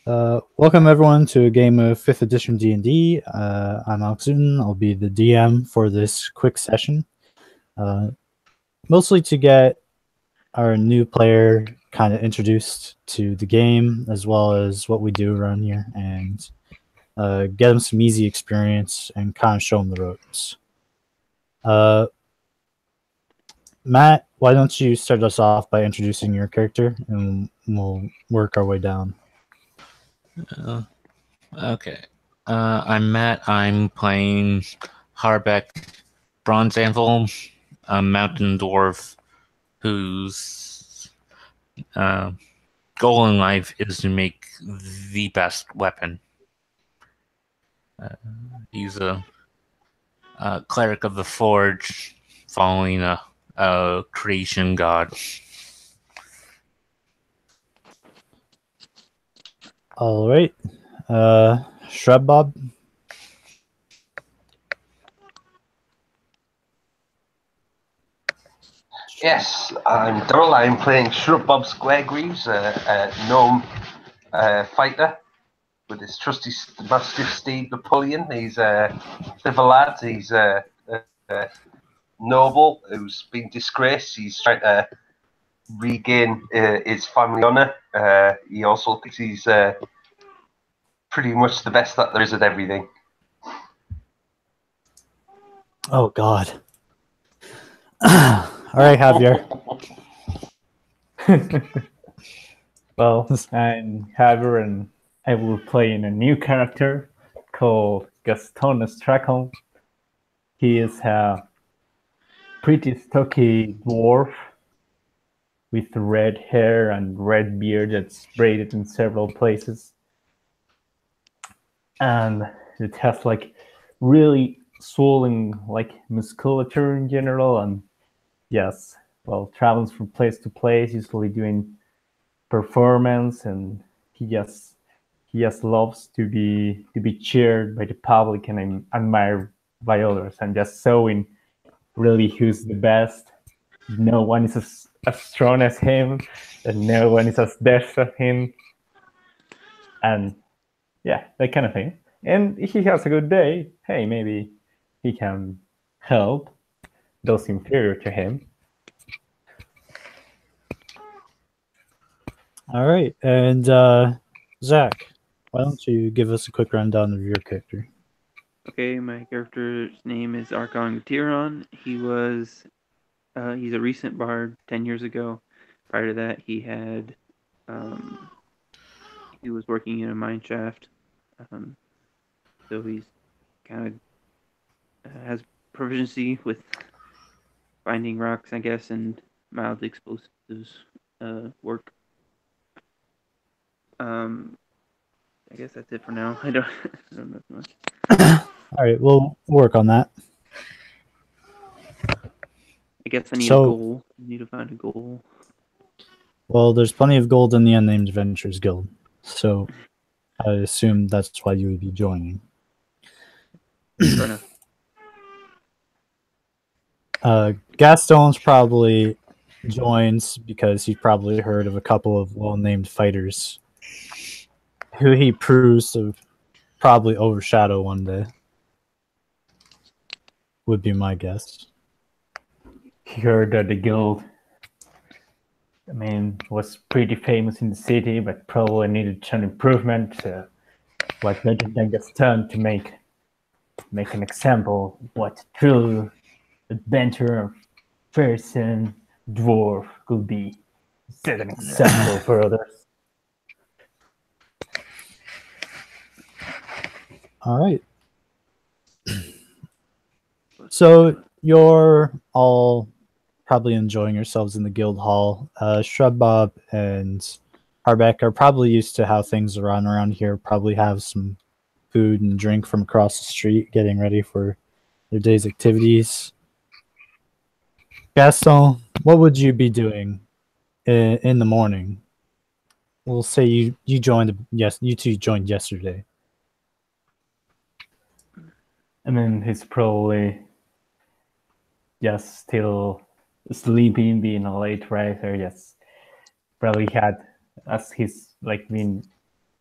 Welcome everyone to a game of 5th edition D&D. I'm Alex Newton. I'll be the DM for this quick session. Mostly to get our new player kind of introduced to the game, as well as what we do around here, and get them some easy experience and kind of show them the ropes. Matt, why don't you start us off by introducing your character, and we'll work our way down. Okay. I'm Matt. I'm playing Harbeck Bronze Anvil, a mountain dwarf whose goal in life is to make the best weapon. He's a cleric of the forge, following a creation god. All right. Shrub Bob. Yes, I'm Daryl. I'm playing Shrub Bob Squaregreaves, a gnome fighter with his trusty mastiff steed Napoleon. He's a bit of a lad. He's a noble who's been disgraced. He's trying to regain his family honour. He also thinks he's pretty much the best that there is at everything. Oh, God. All right, Javier. Well, I'm Javier, and I will play in a new character called Gaston Strachan. He is a pretty stocky dwarf with red hair and red beard that's braided in several places. And it has like really swollen like musculature in general, and yes, well, travels from place to place, usually doing performance, and he just loves to be cheered by the public and admired by others, and just showing really who's the best. No one is as strong as him, and no one is as deft as him, and yeah, that kind of thing. And if he has a good day, hey, maybe he can help those inferior to him. All right, and Zach, why don't you give us a quick rundown of your character? Okay, my character's name is Archon Tiron. He's a recent bard 10 years ago. Prior to that, he was working in a mine shaft. So he's kind of has proficiency with finding rocks, I guess, and mild explosives work. I guess that's it for now. I don't know much. All right, we'll work on that. I guess I need a goal. I need to find a goal. Well, there's plenty of gold in the Unnamed Adventures Guild, so I assume that's why you would be joining. Fair enough. Gaston's probably joins because he's probably heard of a couple of well-named fighters who he proves to probably overshadow one day. Would be my guess. He heard that the guild, was pretty famous in the city, but probably needed some improvement. What better than Gaston to make an example of what true adventurer, person, dwarf could be. Set an example for others. All right. So you're all probably enjoying yourselves in the guild hall. Shrub Bob and Harbeck are probably used to how things are run around here. Probably have some food and drink from across the street, getting ready for their day's activities. Gaston, what would you be doing in the morning? We'll say you joined. Yes, you two joined yesterday. He's probably just still sleeping, being a late riser. Yes, probably had, as he's been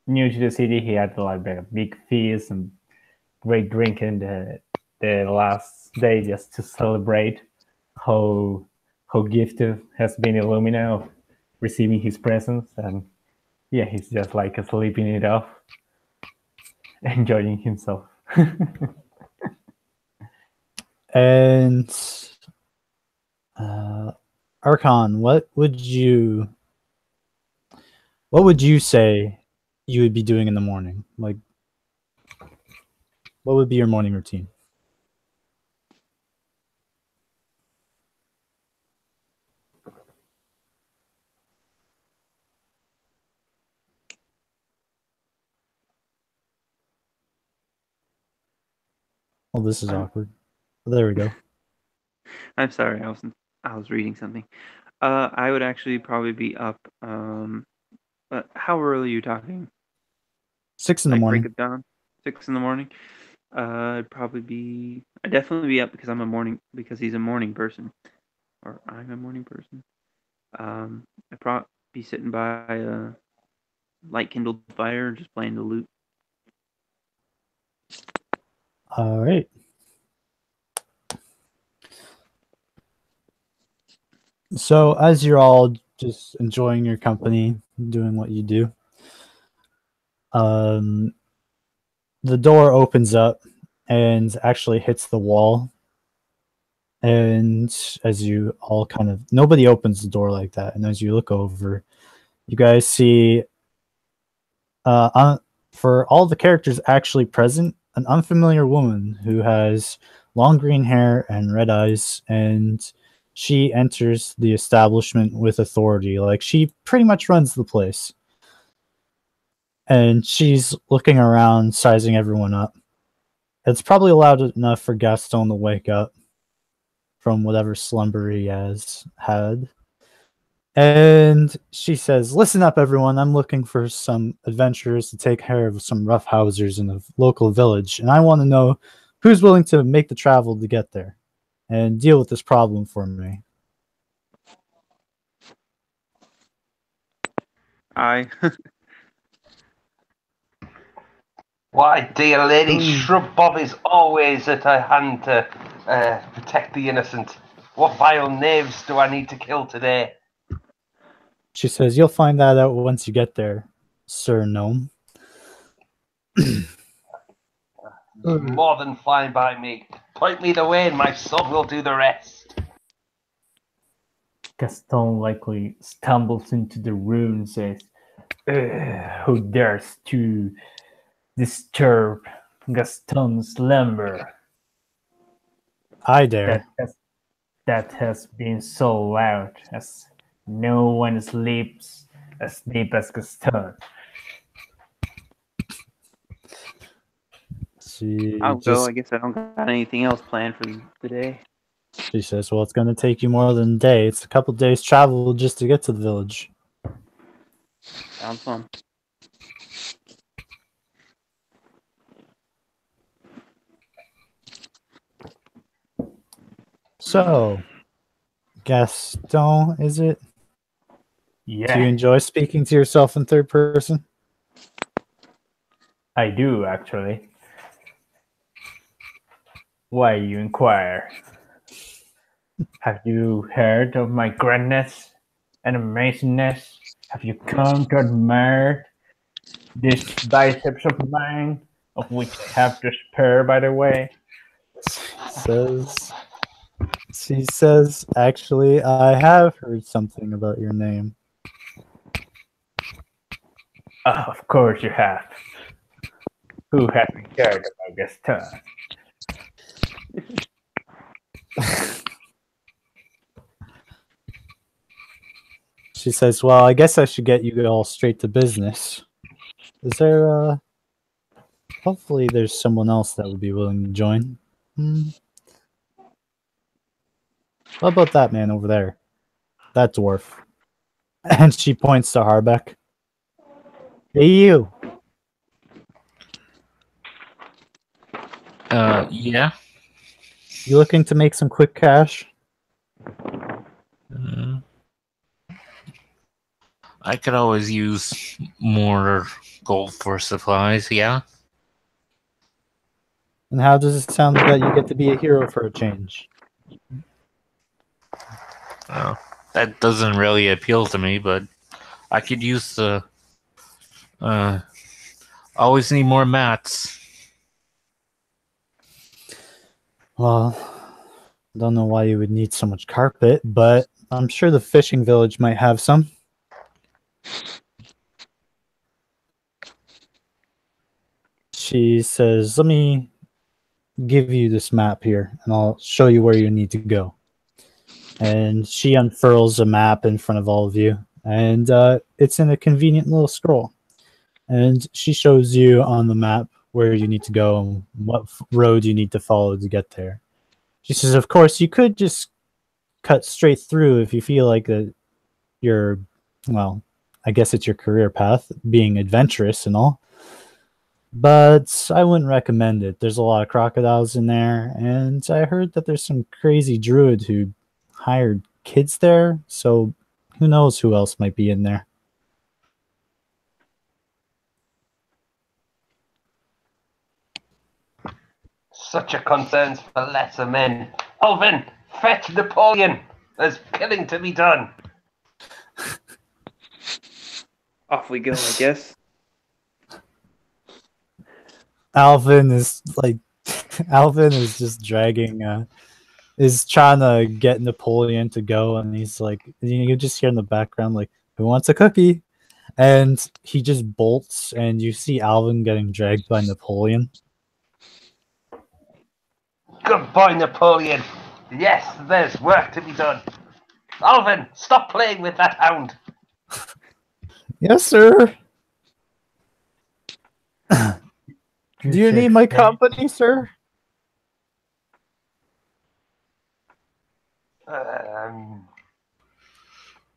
new to the city, he had like a big feast and great drinking the last day just to celebrate how gifted has been Illumina of receiving his presence. And yeah, he's just like sleeping it off, enjoying himself. And Archon, what would you say you would be doing in the morning? Like, what would be your morning routine? Well, this is awkward. There we go. I'm sorry, I was reading something. I would actually probably be up. How early are you talking? 6 in the Like morning. break it down. 6 in the morning. I'd definitely be up because because he's a morning person, or I'm a morning person. I'd probably be sitting by a light kindled fire, just playing the lute. All right. So as you're all just enjoying your company, doing what you do, the door opens up and actually hits the wall. And as you all nobody opens the door like that. And as you look over, you guys see, for all the characters actually present, an unfamiliar woman who has long green hair and red eyes, and she enters the establishment with authority. Like, she pretty much runs the place. And she's looking around, sizing everyone up. It's probably loud enough for Gaston to wake up from whatever slumber he has had. And she says, "Listen up, everyone. I'm looking for some adventurers to take care of some roughhousers in a local village, and I want to know who's willing to make the travel to get there and deal with this problem for me." I Why, dear lady, Shrub Bob is always at her hand to protect the innocent. What vile knaves do I need to kill today? She says, "You'll find that out once you get there, Sir Gnome." More than fine by me. Point me the way and my son will do the rest. Gaston likely stumbles into the room and says, "Who dares to disturb Gaston's slumber? I dare. That has been so loud as no one sleeps as deep as Gaston." I'll go. I guess I don't got anything else planned for the day. She says, "Well, it's going to take you more than a day. It's a couple days travel just to get to the village." Sounds fun. So, Gaston, is it? Yeah, Do you enjoy speaking to yourself in third person? I do, actually. Why you inquire? Have you heard of my grandness and amazingness? Have you come to admire these biceps of mine, of which I have to spare, by the way? She says, "Actually, I have heard something about your name." Of course you have. Who hasn't heard about Gaston? She says, "Well, I guess I should get you all straight to business. Is there, hopefully there's someone else that would be willing to join. What about that man over there? That dwarf." And she points to Harbeck. "Hey, you. Yeah. You looking to make some quick cash?" I could always use more gold for supplies, yeah? And how does it sound that you get to be a hero for a change? Oh, that doesn't really appeal to me, but I could use the... always need more mats. Well, I don't know why you would need so much carpet, but I'm sure the fishing village might have some. She says, let me give you this map here, and I'll show you where you need to go. And she unfurls a map in front of all of you, and it's in a convenient little scroll. And she shows you on the map where you need to go and what road you need to follow to get there. She says, of course, you could just cut straight through if you feel like that you're, well, I guess it's your career path, being adventurous and all. But I wouldn't recommend it. There's a lot of crocodiles in there, and I heard that there's some crazy druid who hired kids there, so who knows who else might be in there. Such a concern for lesser men. Alvin, fetch Napoleon. There's killing to be done. Off we go, I guess. Alvin is like, Alvin is just dragging, is trying to get Napoleon to go, and he's like, you just hear in the background, like, who wants a cookie? And he just bolts, and you see Alvin getting dragged by Napoleon. Good boy, Napoleon. Yes, there's work to be done. Alvin, stop playing with that hound. Yes, sir. Do you need my company, sir?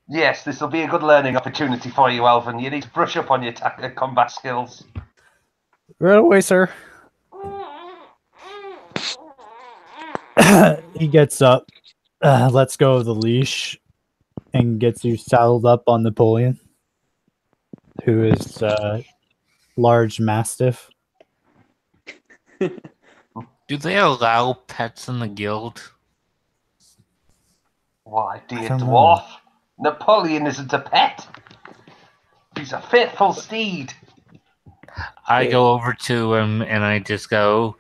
Yes, this will be a good learning opportunity for you, Alvin. You need to brush up on your combat skills. Right away, sir. He gets up, lets go of the leash, and gets you saddled up on Napoleon, who is large mastiff. Do they allow pets in the guild? Why, dear don't know. dwarf, Napoleon isn't a pet. He's a faithful steed. I go over to him and I just go,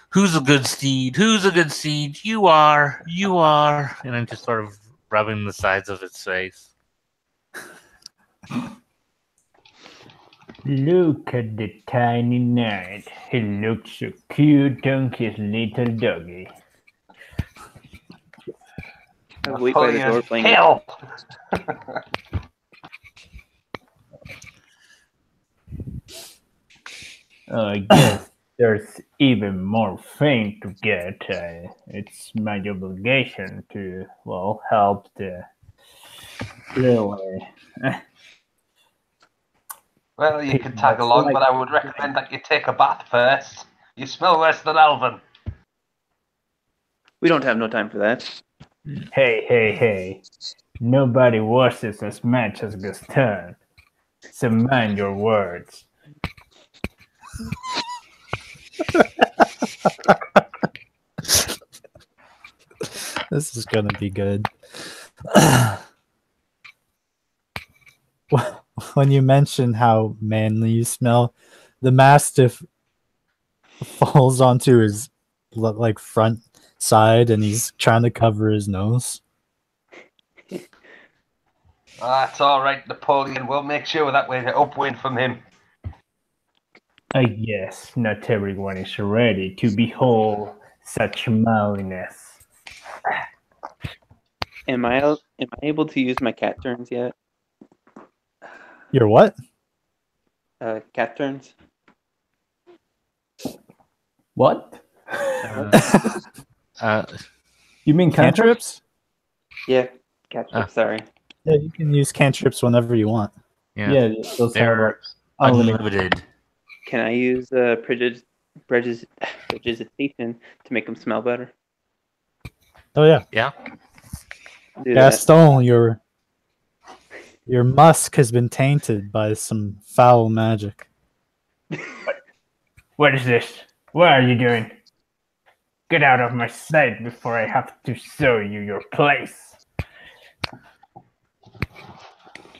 who's a good steed? Who's a good steed? You are. You are. And I'm just sort of rubbing the sides of its face. Look at the tiny knight. He looks so cute on his little doggy. I wait by the door Napoleon, playing. kill! I guess there's even more fame to get. It's my obligation to, well, help the really. Well, you could tag along, but I would recommend that you take a bath first. You smell worse than Alvin. We don't have no time for that. Hey. Nobody washes as much as Gaston. So mind your words. This is gonna be good. When you mention how manly you smell, the mastiff falls onto his like front side, and he's trying to cover his nose. That's all right, Napoleon. We'll make sure that we're upwind from him. I guess not everyone is ready to behold such manliness. Am I able to use my cat turns yet? Your what? Cat turns. What? You mean Cantrips? Yeah, cat turns. Sorry. Yeah, you can use cantrips whenever you want. Yeah, those They're are unlimited. unlimited. Can I use prestidigitation to make them smell better? Oh yeah, Do that. Gaston, you're Your musk has been tainted by some foul magic. What is this? What are you doing? Get out of my sight before I have to show you your place.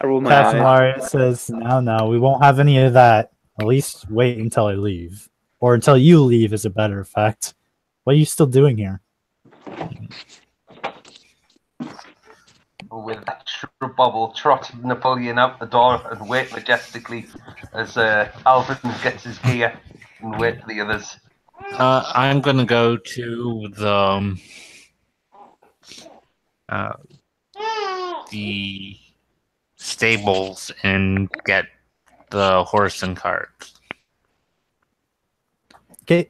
I roll my eyes. Katamari says, "No, we won't have any of that. At least wait until I leave, or until you leave, as a matter of fact. What are you still doing here?" With that shrub bubble, trot Napoleon out the door and wait majestically as Alvin gets his gear and wait for the others. I'm gonna go to the stables and get the horse and cart. Okay.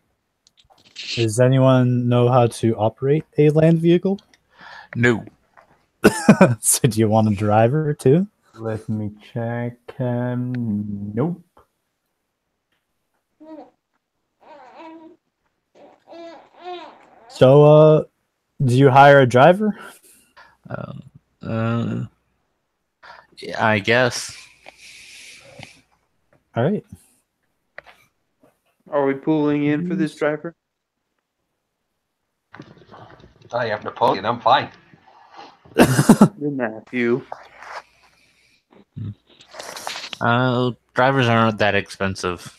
Does anyone know how to operate a land vehicle? No. So do you want a driver too? Let me check. Nope. So, do you hire a driver? Yeah, I guess. All right. Are we pulling in for this driver? I have Napoleon, I'm fine. Your Matthew. Drivers aren't that expensive.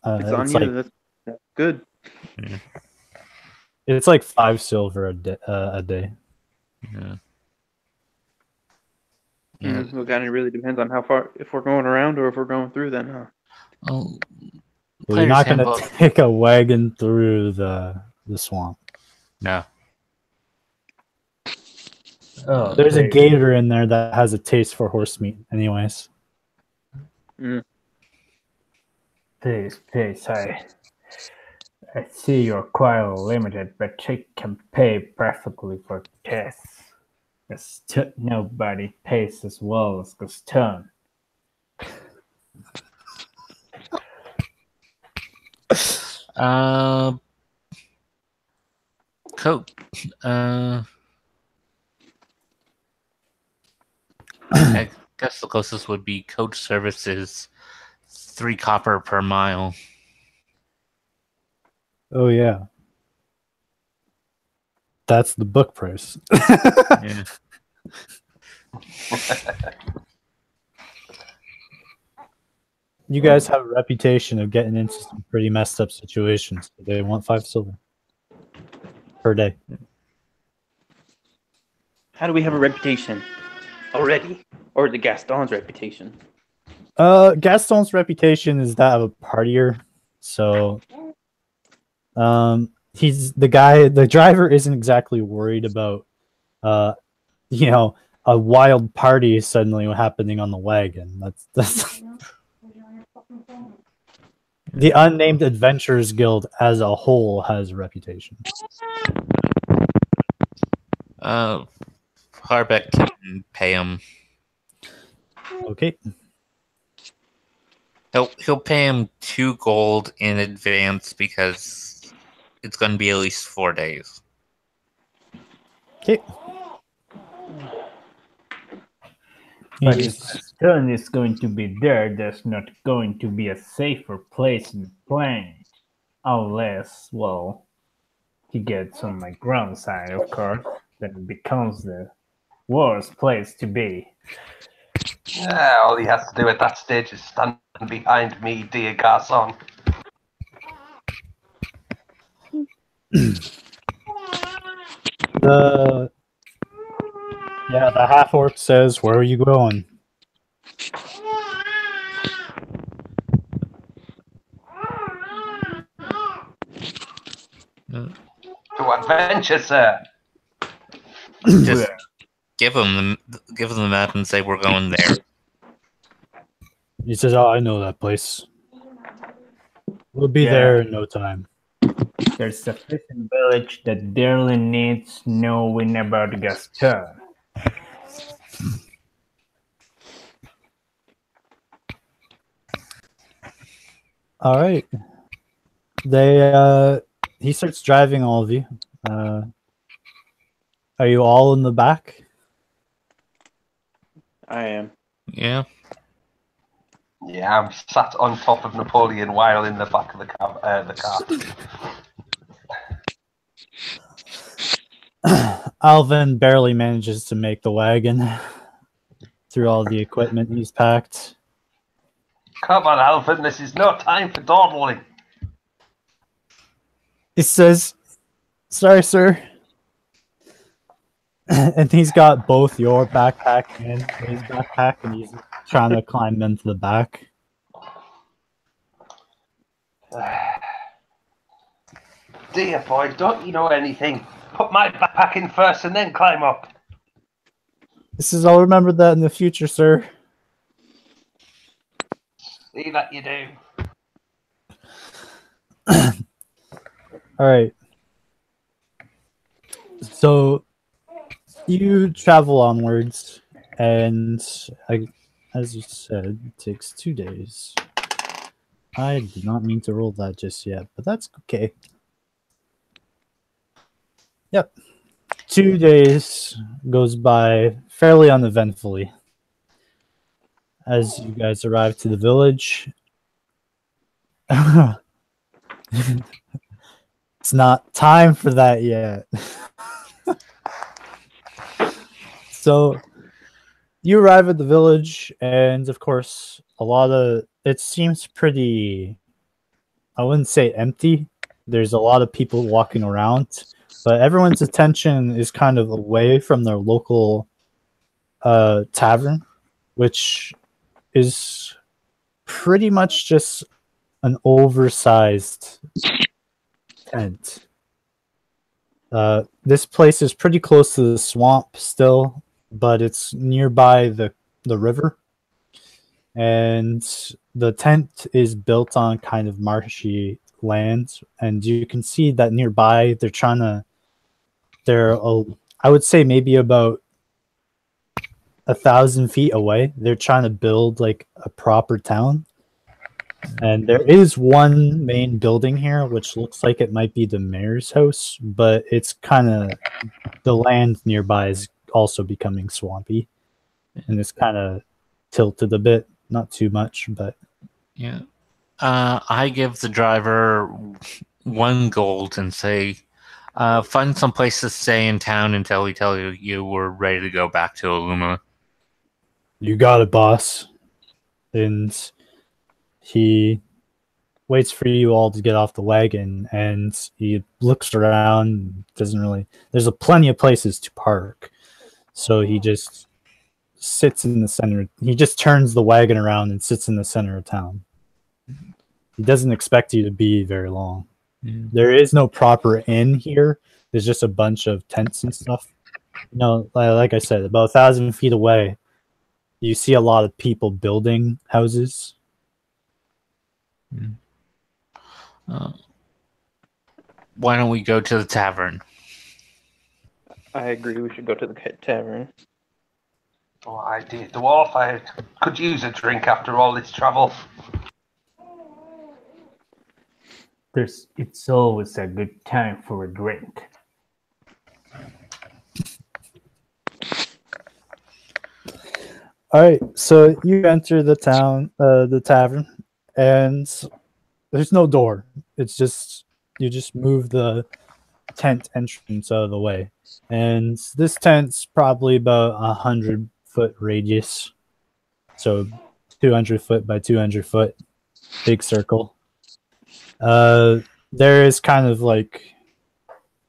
It's on It's you. like That's good. it's like 5 silver a day. Yeah. Well, kind of really depends on how far, if we're going around or if we're going through. Then, huh? Oh, Well, you're not Player's going to Handbook. take a wagon through the swamp. No. Oh, There's a gator in there that has a taste for horse meat, anyways. Please, I see you're quite limited, but you can pay perfectly for tests. Nobody pays as well as Gaston. Coat. I guess the closest would be coach services, 3 copper per mile. Oh, yeah. That's the book price. Yeah. You guys have a reputation of getting into some pretty messed up situations. They want 5 silver per day. How do we have a reputation already, or the Gaston's reputation? Gaston's reputation is that of a partier. So, he's the guy. The driver isn't exactly worried about, a wild party suddenly happening on the wagon. That's the Unnamed Adventurers Guild as a whole has a reputation. Harbeck can pay him. Okay. He'll pay him 2 gold in advance because it's going to be at least 4 days. Okay. But if Gaston is going to be there, there's not going to be a safer place in the planet. Unless, well, he gets on my ground side, of course. Then it becomes the worst place to be. All he has to do at that stage is stand behind me, dear garçon. The half orc says, "Where are you going?" To adventure, sir. Just give him the map and say we're going there. He says, "Oh, I know that place. We'll be there in no time." There's a fishing village that barely needs knowing about Gaston. All right. He starts driving all of you. Are you all in the back? I am. Yeah. Yeah, I'm sat on top of Napoleon while in the back of the car. Alvin barely manages to make the wagon through all the equipment he's packed. Come on, Alvin, this is no time for dawdling. He says, "Sorry, sir." And he's got both your backpack and his backpack, and he's trying to climb into the back. Dear boy, don't you know anything? Put my backpack in first and then climb up. This is, I'll remember that in the future, sir. See that you do. All right. So you travel onwards, and as you said, it takes 2 days. I did not mean to roll that just yet, but that's okay. Yep. 2 days goes by fairly uneventfully as you guys arrive to the village. It's not time for that yet. So you arrive at the village, and of course, it seems pretty, I wouldn't say empty. There's a lot of people walking around, but everyone's attention is kind of away from their local tavern, which is pretty much just an oversized tent. This place is pretty close to the swamp still, but it's nearby the river, and the tent is built on kind of marshy land, and you can see that nearby I would say maybe about 1,000 feet away, they're trying to build like a proper town. And there is one main building here, which looks like it might be the mayor's house, but it's kind of, the land nearby is also becoming swampy, and it's kind of tilted a bit, not too much, but Yeah. I give the driver 1 gold and say, find some place to stay in town until we tell you we're ready to go back to Illumina. you got it, boss. And he waits for you all to get off the wagon, and he looks around. There's plenty of places to park, so he just sits in the center. He just turns the wagon around and sits in the center of town. He doesn't expect you to be very long. There is no proper inn here. There's just a bunch of tents and stuff. Like I said, about 1,000 feet away, you see a lot of people building houses. Why don't we go to the tavern? I agree. We should go to the tavern. Oh, idea, dwarf. I could use a drink after all this travel. It's always a good time for a drink. All right, so you enter the tavern, and there's no door. It's just, you just move the tent entrance out of the way, and this tent's probably about 100-foot radius, so 200 foot by 200 foot, big circle. There is kind of like,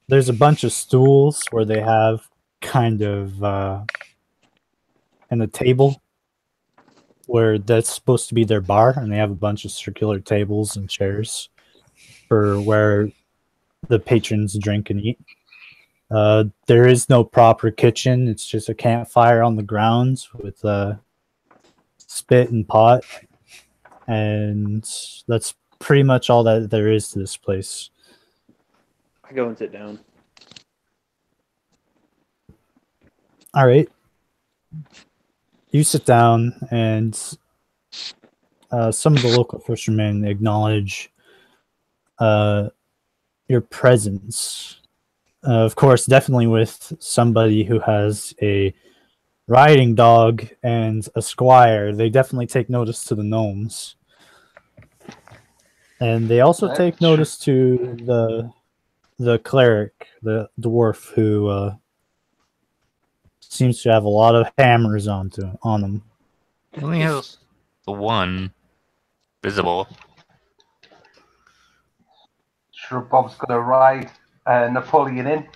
there's a bunch of stools where they have kind of and a table where that's supposed to be their bar, and they have a bunch of circular tables and chairs for where the patrons drink and eat. There is no proper kitchen. It's just a campfire on the grounds with a spit and pot, and that's pretty much all that there is to this place. I go and sit down. All right. You sit down, and some of the local fishermen acknowledge your presence. Of course, definitely with somebody who has a riding dog and a squire, they definitely take notice to the gnomes. And they also That's take notice to the cleric, the dwarf, who seems to have a lot of hammers on him. He only has the one visible. Shrub Bob's going to ride Napoleon in,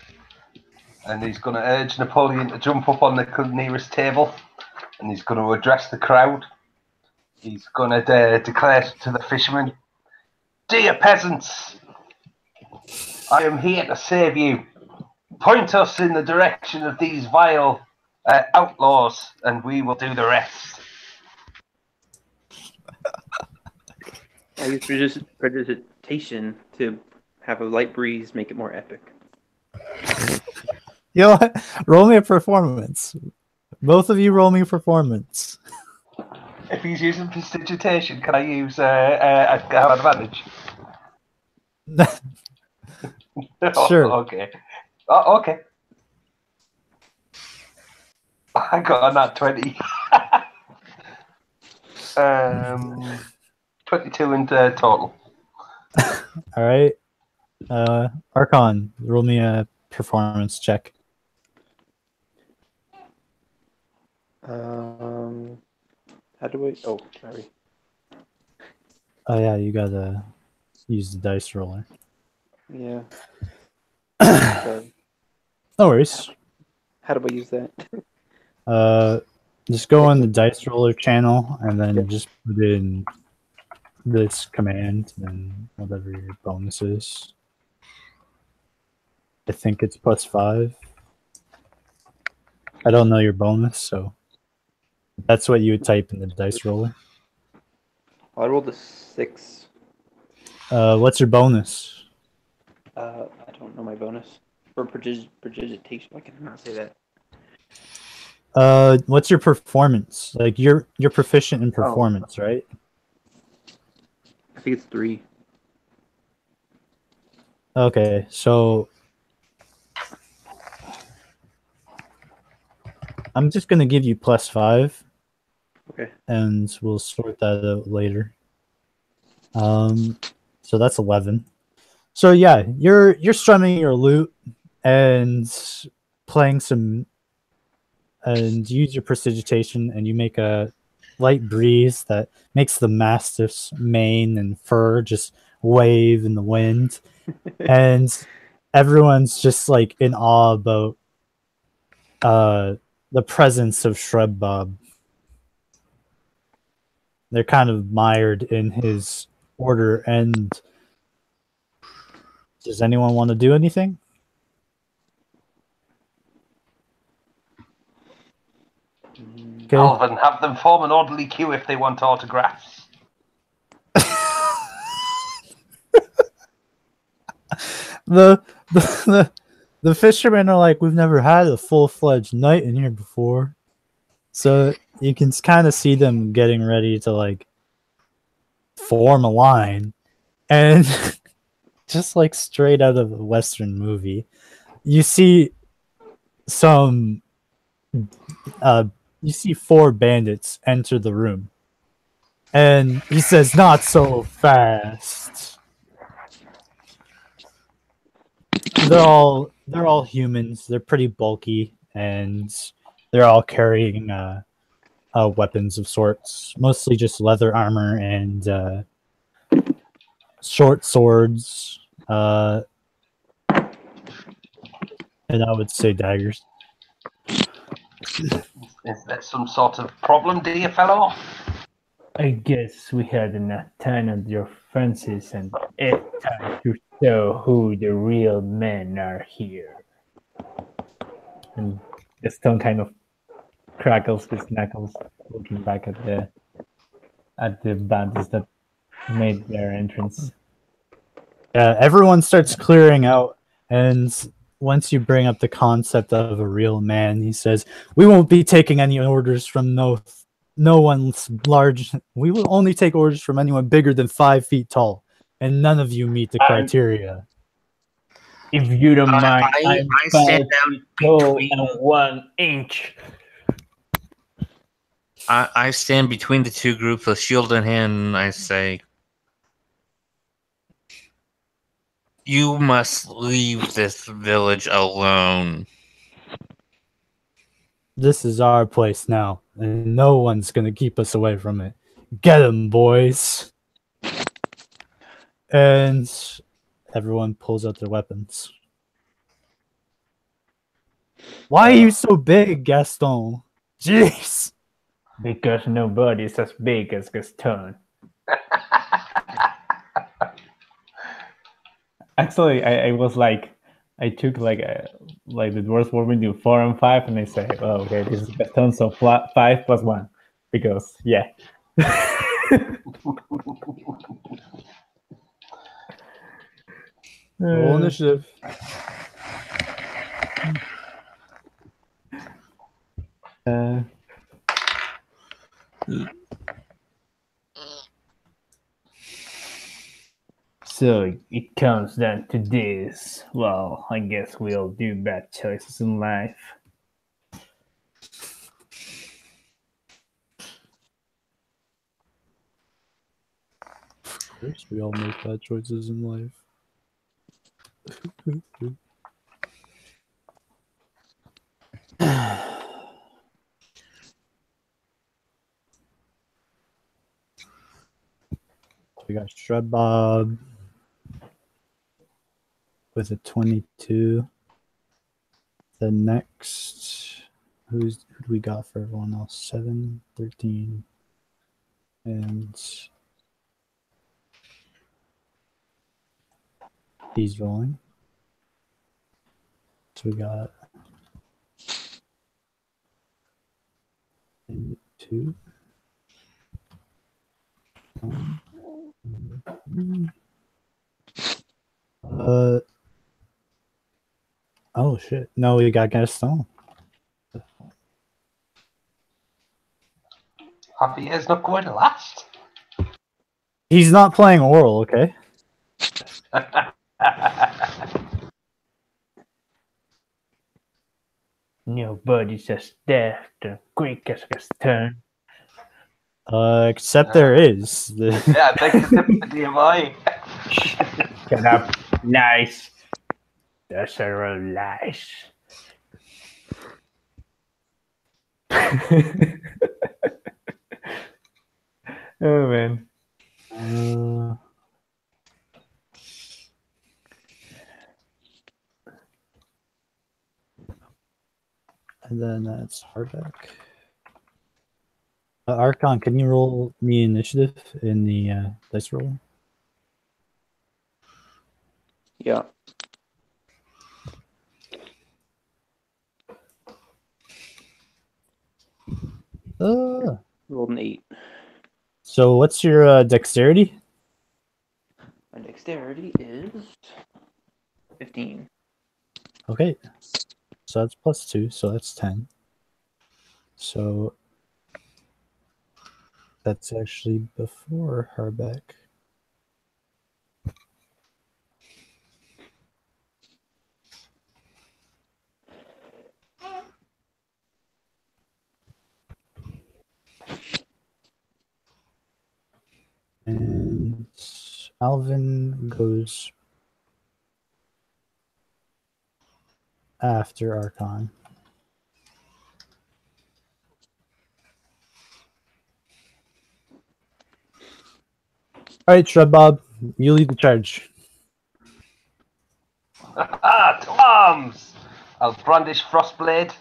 and he's going to urge Napoleon to jump up on the nearest table, and he's going to address the crowd. He's going to declare to the fishermen, "Dear peasants, I am here to save you. Point us in the direction of these vile outlaws, and we will do the rest." I use prestidigitation to have a light breeze make it more epic. You know what? Roll me a performance. Both of you roll me a performance. If he's using prestidigitation, can I use an advantage? Sure. Okay. Oh, okay. I got a nat 20. 22 in total. All right. Archon, roll me a performance check. How do I? Oh, sorry. Oh yeah, you gotta use the dice roller. Yeah. Sorry. No worries. How do I use that? Just go on the dice roller channel and then just put in this command and whatever your bonus is. I think it's +5. I don't know your bonus, so that's what you would type in the dice roller. I rolled a 6. What's your bonus? I don't know my bonus for prestidigitation. Why can I not say that? What's your performance? Like you're proficient in performance, right? I think it's 3. Okay, so I'm just gonna give you +5. Okay. And we'll sort that out later. So that's 11. So yeah, you're strumming your lute and playing some, and use your prestidigitation, and you make a light breeze that makes the mastiff's mane and fur just wave in the wind, and everyone's just like in awe about the presence of Shrub Bob. They're kind of mired in his order. And does anyone want to do anything? Okay. Alvin, have them form an orderly queue if they want autographs. The fishermen are like, we've never had a full-fledged knight in here before. So you can kind of see them getting ready to like form a line, and just like straight out of a Western movie, you see some you see 4 bandits enter the room, and he says, "Not so fast." They're all humans. They're pretty bulky, and they're all carrying weapons of sorts, mostly just leather armor and short swords, and I would say daggers. Is there some sort of problem, dear fellow? I guess we had enough time at your fences, and it's time to show who the real men are here. And the stone kind of crackles his knuckles, looking back at the bandits that made their entrance. Everyone starts clearing out, and once you bring up the concept of a real man, he says, "We won't be taking any orders from no one's large. We will only take orders from anyone bigger than 5 feet tall, and none of you meet the criteria." If you don't mind, I stand down go between. 1 inch. I stand between the two groups with shield in hand, and I say, "You must leave this village alone." This is our place now, and no one's gonna keep us away from it. Get 'em, boys! And everyone pulls out their weapons. Why are you so big, Gaston? Jeez! Because nobody's as big as Gaston. Actually, I was like, I took like the dwarves were into 4 and 5, and I say, oh, okay, this is Gaston, so 5 plus 1, because yeah. Roll initiative. So it comes down to this. Well, I guess we all do bad choices in life. Of course, we all make bad choices in life. We got Shrub Bob with a 22. The next, who do we got for everyone else? 7, 13, and he's rolling. So we got 2. Oh shit! No, we got Gaston. Happy is not going to last. He's not playing oral, okay? Nobody's as deft and quick as Gaston. Except there is. Yeah, thank you for the DMI. Shut up. Nice. That's a real nice. Oh man. And then that's Harbeck. Archon, can you roll me initiative in the dice roll? Yeah. Rolled an 8. So what's your dexterity? My dexterity is 15. Okay. So that's +2, so that's 10. So that's actually before Harbeck. And Alvin goes after Archon. All right, Shrub Bob, you lead the charge. To arms! I'll brandish Frostblade.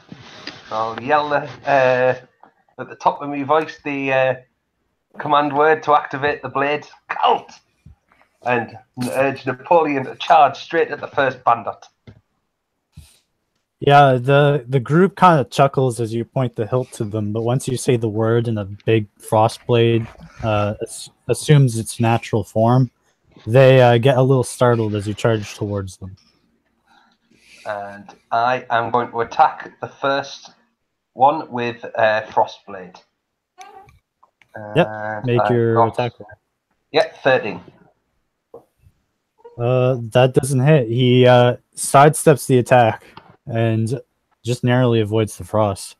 I'll yell at the top of my voice the command word to activate the blade. Cult! And urge Napoleon to charge straight at the first bandit. Yeah, the group kind of chuckles as you point the hilt to them, but once you say the word and a big frost blade assumes its natural form, they get a little startled as you charge towards them. And I am going to attack the first one with Frostblade. Yep, make your attack roll. Yep, 13. That doesn't hit. He sidesteps the attack and just narrowly avoids the frost.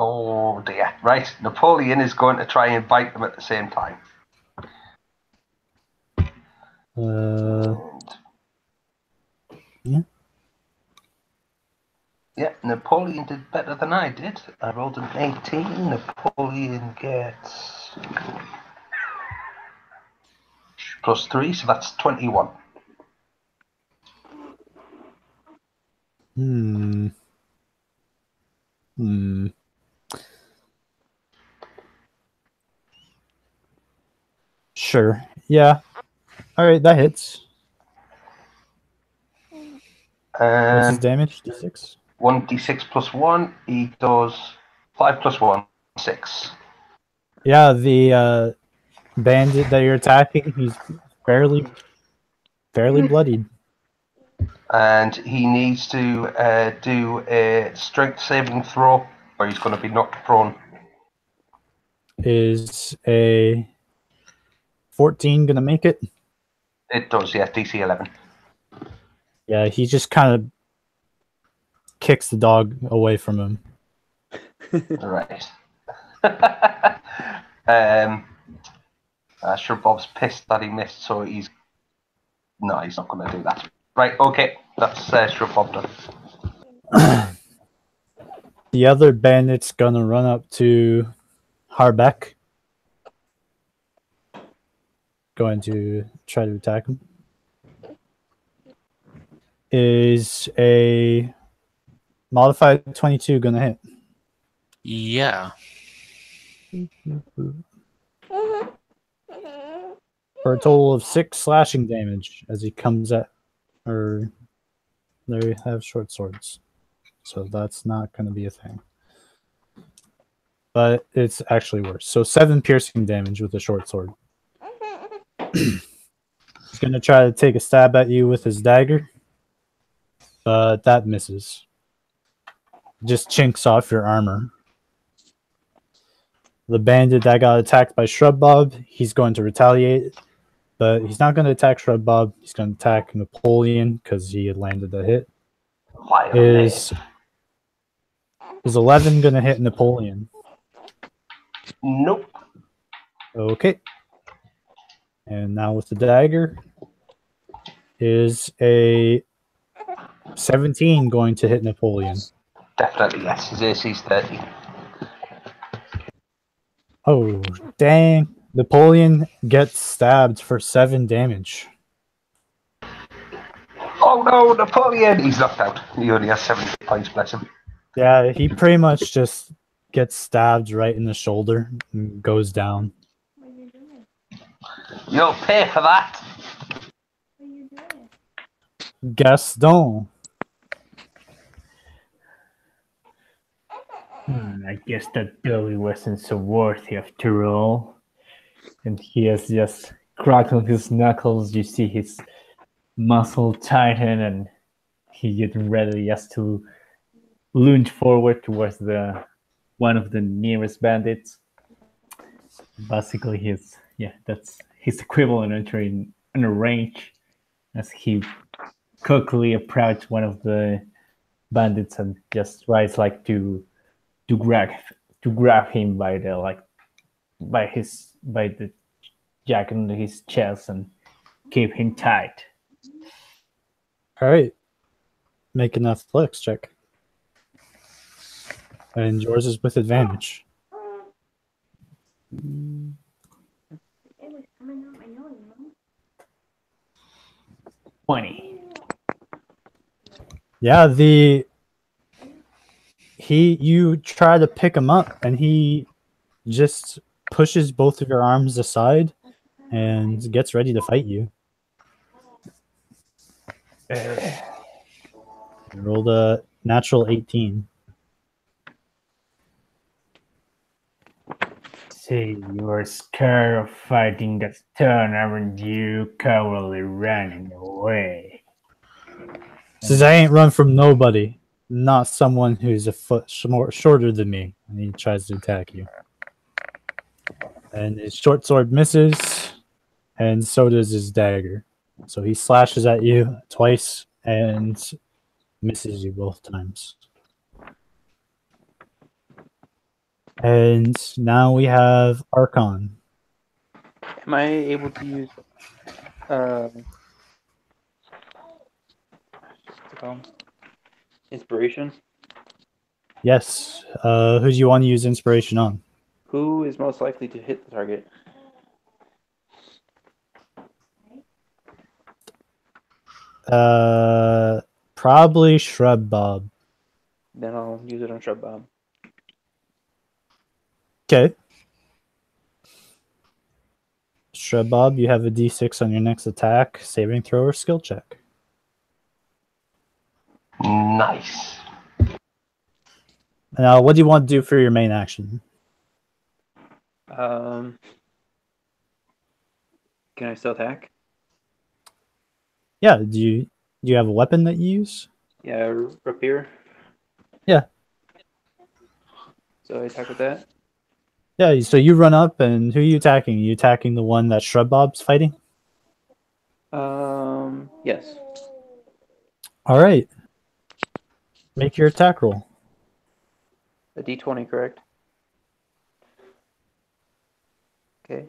Oh dear. Right, Napoleon is going to try and bite them at the same time. Yeah. Yeah, Napoleon did better than I did. I rolled an 18. Napoleon gets +3, so that's 21. Sure. Yeah. All right, that hits. What's his damage? D6? 1d6 plus 1. He does 5 plus 1, 6. Yeah, the bandit that you're attacking, he's fairly bloodied. And he needs to do a strength saving throw, or he's going to be knocked prone. Is a 14 gonna make it? It does, yeah, DC 11. Yeah, he just kind of kicks the dog away from him. Right. Sure, Bob's pissed that he missed, so he's not going to do that. Right, okay, that's Sure Bob done. The other bandit's gonna run up to Harbeck. Going to try to attack him. Is a modified 22 gonna hit? Yeah. For a total of 6 slashing damage as he comes at, or they have short swords, so that's not going to be a thing. But it's actually worse. So 7 piercing damage with a short sword. He's going to try to take a stab at you with his dagger, but that misses. Just chinks off your armor. The bandit that got attacked by Shrub Bob, he's going to retaliate. But he's not going to attack Shrub Bob. He's going to attack Napoleon because he had landed a hit. Is 11 going to hit Napoleon? Nope. Okay. And now with the dagger, is a 17 going to hit Napoleon? Definitely, yes. His AC's 30. Oh, dang. Napoleon gets stabbed for 7 damage. Oh no, Napoleon! He's knocked out. He only has 7 points, bless him. Yeah, he pretty much just gets stabbed right in the shoulder and goes down. You'll pay for that. Gaston. I guess that Billy wasn't so worthy after all. And he has just cracked on his knuckles. You see his muscle tighten, and he getting ready just to lunge forward towards one of the nearest bandits. Basically, that's his equivalent entering in a range as he quickly approached one of the bandits and just tries to grab him by the jacket under his chest and keep him tight. All right. Make an athletics check. And yours is with advantage. It was coming out my nose, Mom. 20. Yeah, you try to pick him up and he just pushes both of your arms aside and gets ready to fight you. You rolled a natural 18. Say you're scared of fighting that stone, aren't you? Cowardly running away. Says I ain't run from nobody. Not someone who's a foot shorter than me. And he tries to attack you. And his short sword misses. And so does his dagger. So he slashes at you twice and misses you both times. And now we have Archon. Am I able to use what's it called? Inspiration? Yes. Who do you want to use inspiration on? Who is most likely to hit the target? Probably Shrub Bob. Then I'll use it on Shrub Bob. Okay. Shrub Bob, you have a d6 on your next attack, saving throw, or skill check. Nice. Now, what do you want to do for your main action? Can I still attack? Yeah, do you have a weapon that you use? Yeah, rapier. Yeah. So I attack with that. Yeah, so you run up, and who are you attacking? Are you attacking the one that Shrub Bob's fighting? Yes. All right. Make your attack roll. A d20, correct? Okay.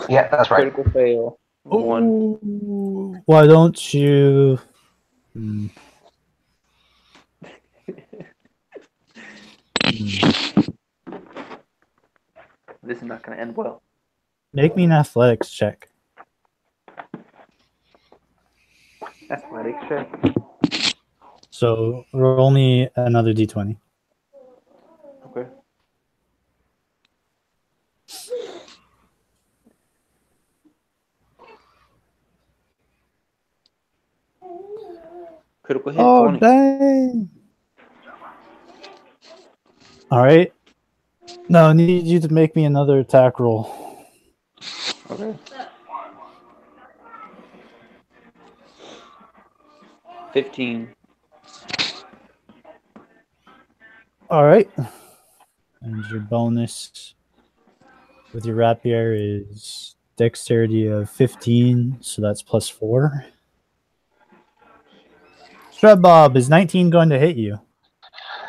Yeah, that's right. Critical fail. One. Ooh, why don't you... Hmm. This is not going to end well. Make me an athletics check. Athletics check. So roll me another d20. Okay. Critical hit, Oh, 20. dang! All right. No, I need you to make me another attack roll. Okay. 15. All right. And your bonus with your rapier is dexterity of 15, so that's plus 4. Shrub Bob, is 19 going to hit you?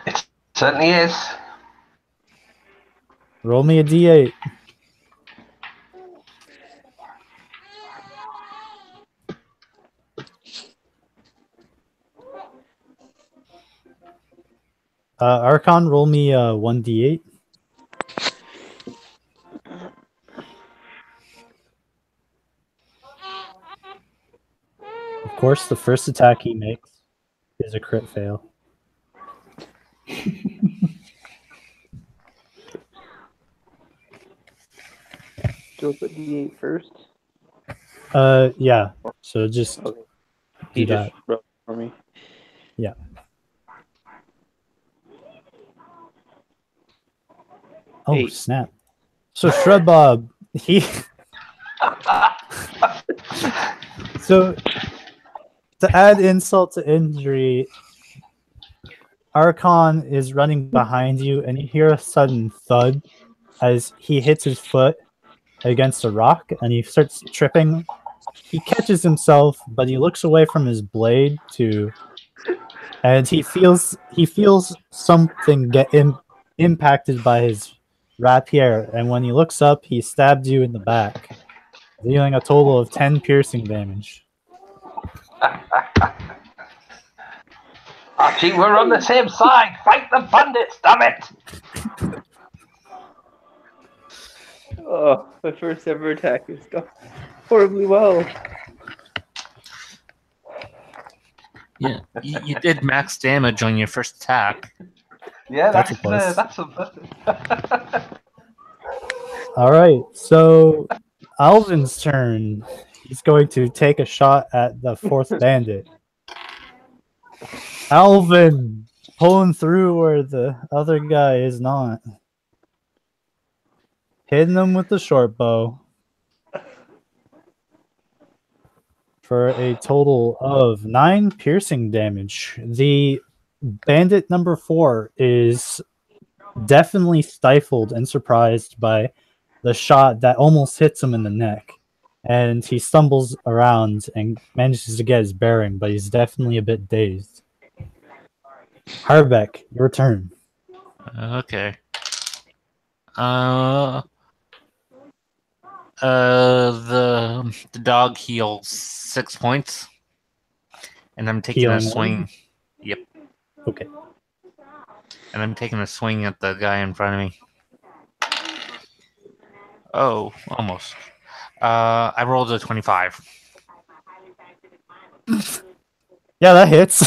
It certainly is. Roll me a d8. Archon, roll me 1d8. Of course, the first attack he makes is a crit fail. Do I put d8 first? Yeah. So just Okay. do He that. just wrote it for me. Yeah. Oh, 8. snap. So Shrub Bob, he... So, to add insult to injury, Archon is running behind you, and you hear a sudden thud as he hits his foot against a rock, and he starts tripping. He catches himself, but he looks away from his blade and he feels something get impacted by his rapier, and when he looks up, he stabbed you in the back, dealing a total of 10 piercing damage. Archie, we're on the same side. Fight the bandits, damn it! Oh, my first ever attack has gone horribly well. Yeah, you did max damage on your first attack. Yeah, That's that's a plus. that's a All right, so Alvin's turn. He's going to take a shot at the fourth bandit. Alvin, pulling through where the other guy is not. Hitting him with the short bow. For a total of 9 piercing damage. The bandit number 4 is definitely stifled and surprised by the shot that almost hits him in the neck. And he stumbles around and manages to get his bearing, but he's definitely a bit dazed. Harbeck, your turn. Okay. The dog heals 6 points, and I'm taking a Healing swing. word? Yep. Okay. And I'm taking a swing at the guy in front of me. Oh, almost. I rolled a 25. Yeah, that hits.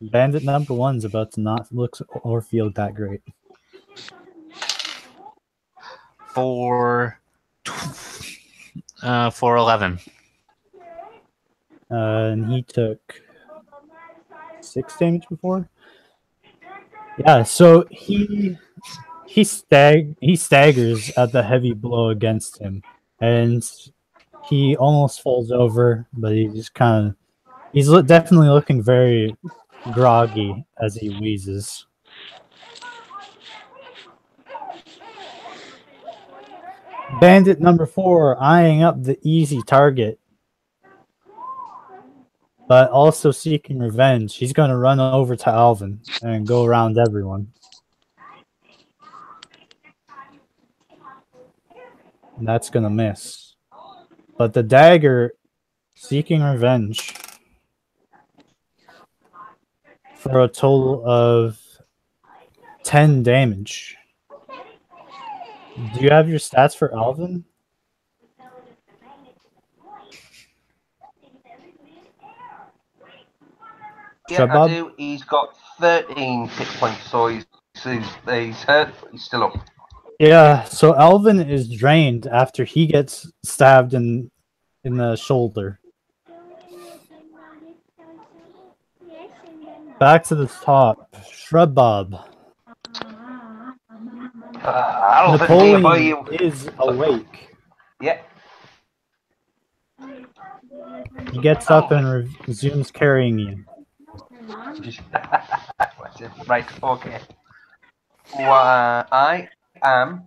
Bandit number 1's about to not look or feel that great. For 11. And he took 6 damage before. Yeah, so he staggers at the heavy blow against him, and he almost falls over, but he just kind of definitely looking very groggy as he wheezes. Bandit number 4 eyeing up the easy target, but also seeking revenge. He's going to run over to Alvin and go around everyone. And that's going to miss. But the dagger seeking revenge for a total of 10 damage. Do you have your stats for Alvin? Yeah, I Shabab? do. He's got 13 hit points, so he's hurt, but he's still up. Yeah, so Alvin is drained after he gets stabbed in the shoulder. Back to the top. Shrub Bob. Alvin, dear boy, Napoleon is awake. Yeah. He gets up and resumes carrying you. Right, okay. Well, I am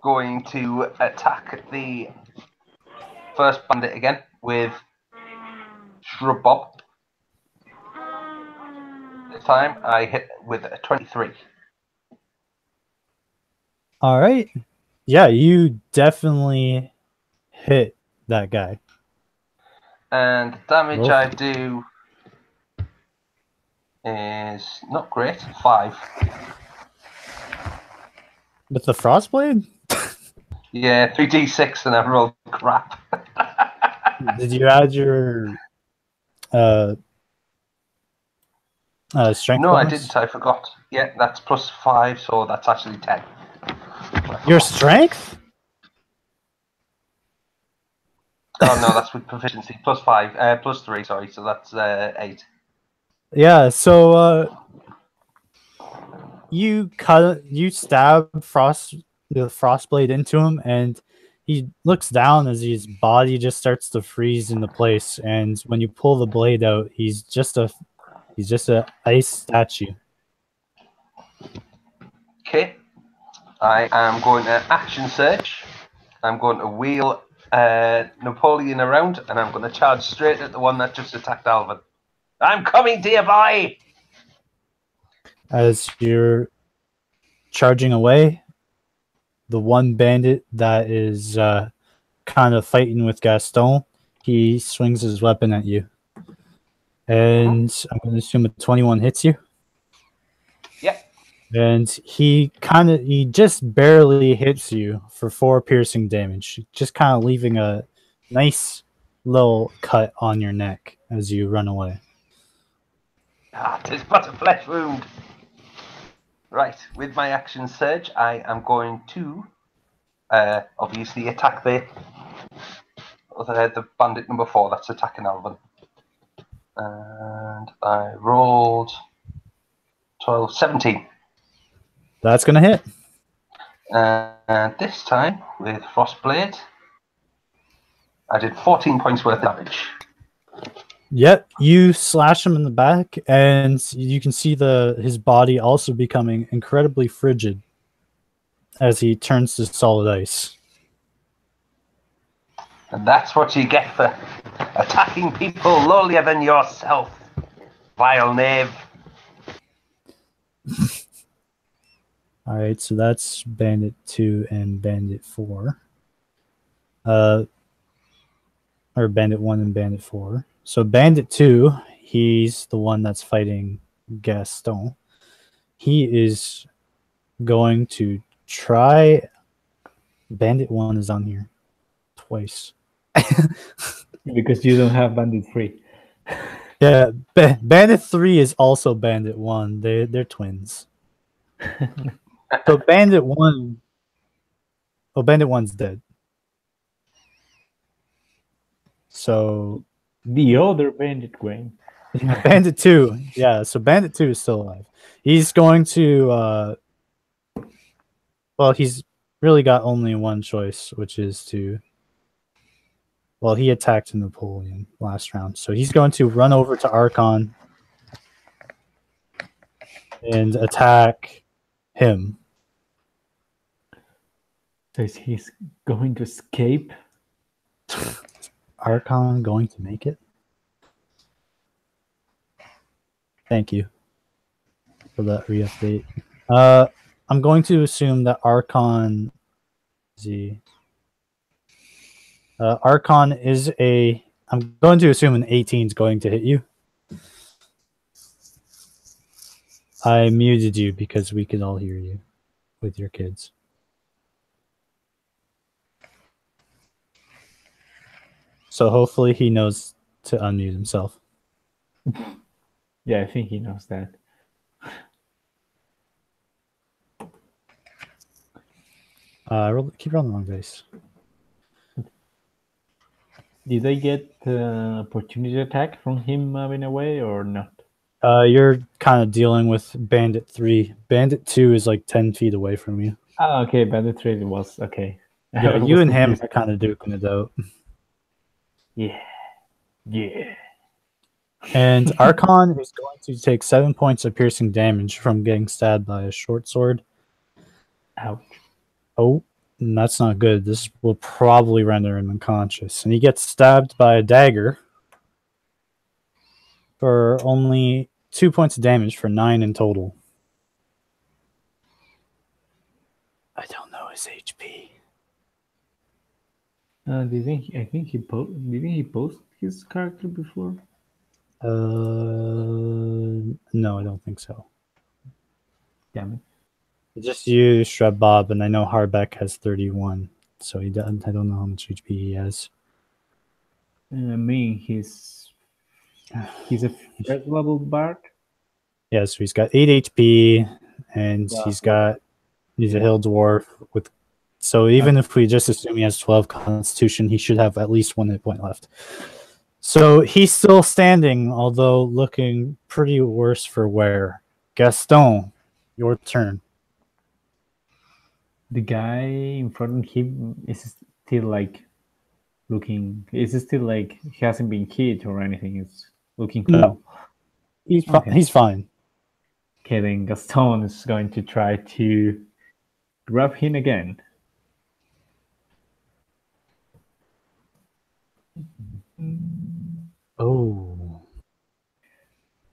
going to attack the first bandit again with Shrub Bob. This time I hit with a 23. All right. Yeah, you definitely hit that guy. And the damage Roll. I do is not great, 5. With the frostblade? Yeah, 3d6 and I rolled crap. Did you add your strength No, I bonus? didn't. I forgot. Yeah, that's plus 5, so that's actually 10. Your strength? Oh no, that's with proficiency. Plus 5, plus 3. Sorry, so that's 8. Yeah. So you stab the frostblade into him, and he looks down as his body just starts to freeze into place. And when you pull the blade out, he's just a ice statue. Okay, I am going to action surge. I'm going to wheel Napoleon around, and I'm going to charge straight at the one that just attacked Alvin. I'm coming, dear boy. As you're charging away, the one bandit that is kind of fighting with Gaston, he swings his weapon at you. And I'm going to assume a 21 hits you. Yeah. And he just barely hits you for 4 piercing damage, just kind of leaving a nice little cut on your neck as you run away. Ah, 'tis but a flesh wound. Right, with my action surge, I am going to obviously attack the bandit number 4 that's attacking Alvin. And I rolled 12, 17. That's going to hit. And this time, with Frostblade, I did 14 points worth of damage. Yep, you slash him in the back, and you can see his body also becoming incredibly frigid as he turns to solid ice. And that's what you get for attacking people lowlier than yourself. Vile knave. All right, so that's Bandit 2 and Bandit 4. Or Bandit 1 and Bandit 4. So Bandit 2, he's the one that's fighting Gaston. He is going to try. Bandit 1 is on here twice. Because you don't have Bandit 3. Yeah, Bandit 3 is also Bandit 1. They're twins. So Bandit 1. Oh, Bandit 1's dead. So The other Bandit Grain. Bandit 2. Yeah, so Bandit 2 is still alive. He's going to well, he's really got only one choice, which is to, well, he attacked Napoleon last round. So he's going to run over to Archon and attack him. So he's going to escape. Archon going to make it? Thank you for that re-update. I'm going to assume that Archon Archon is a, I'm going to assume an 18 is going to hit you. I muted you because we could all hear you with your kids. So hopefully he knows to unmute himself. Yeah, I think he knows that. Keep rolling the wrong dice. Did I get opportunity attack from him moving away or not? You're kind of dealing with Bandit 3. Bandit 2 is like 10 feet away from you. Oh, okay, Bandit 3 was okay. Yeah, you and him are kind of duking it out. Yeah. Yeah. And Archon is going to take 7 points of piercing damage from getting stabbed by a short sword. Ouch. Oh, that's not good. This will probably render him unconscious. And he gets stabbed by a dagger for only 2 points of damage for 9 in total. I don't know his HP. Didn't he post his character before? No, I don't think so. Damn it. I just used Shrub Bob, and I know Harbeck has 31, so he doesn't. I don't know how much HP he has. I mean, he's a first level bard. Yeah, so he's got 8 HP, and Wow. he's a hill dwarf with. So even if we just assume he has 12 Constitution, he should have at least 1 hit point left. So he's still standing, although looking pretty worse for wear. Gaston, your turn. The guy in front of him is still like looking. Is it still like he hasn't been hit or anything? It's looking cool. No. He's Okay. He's fine. Okay, then Gaston is going to try to grab him again. Oh.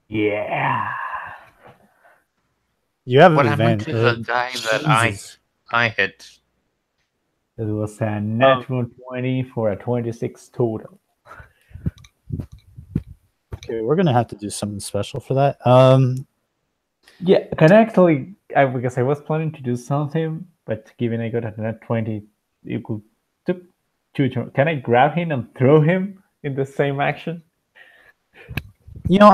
Yeah. You have What an happened advantage. to the guy that Jesus. I hit? It was a natural 20 for a 26 total. Okay, we're gonna have to do something special for that. Yeah, can I actually? Because I was planning to do something, but given I got a net 20, it could took 2 turns. Can I grab him and throw him in the same action? You know,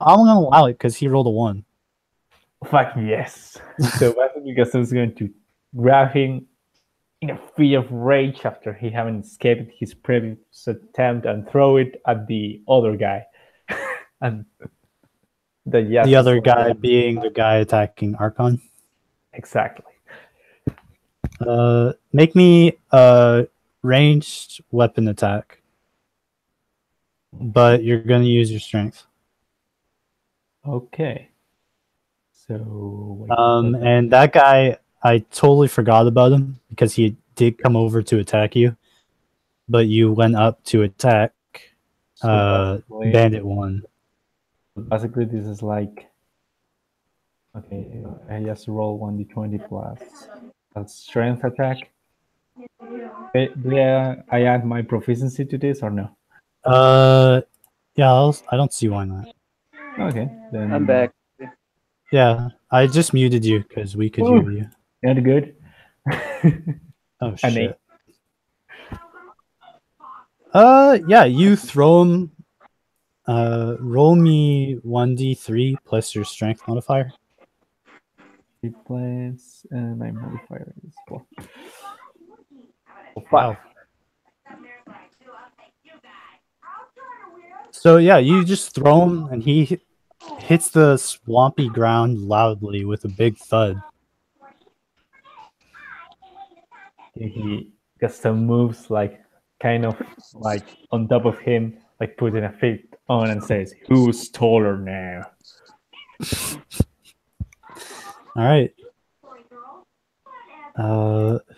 I'm gonna allow it because he rolled a 1. Fuck yes. So basically, because I was going to grab him in a fit of rage after he hadn't escaped his previous attempt and throw it at the other guy. And The other guy being the guy attacking Archon. Exactly. Make me a ranged weapon attack, but you're gonna use your strength. Okay. So And that guy, I totally forgot about him because he did come over to attack you, but you went up to attack Bandit 1. Basically, this is like, okay, I just roll 1d20 plus a strength attack. Do I add my proficiency to this or no? Yeah, I don't see why not. Okay, then I'm back. Yeah, I just muted you because we could Ooh. hear you. Not good. Oh An eight. shit. Yeah, you throw him. Roll me 1d3 plus your strength modifier. Plus my modifier is 4. Wow. So yeah, you just throw him, and he hits the swampy ground loudly with a big thud. He custom moves like kind of like on top of him, like putting a feet on and says, "Who's taller now?" All right.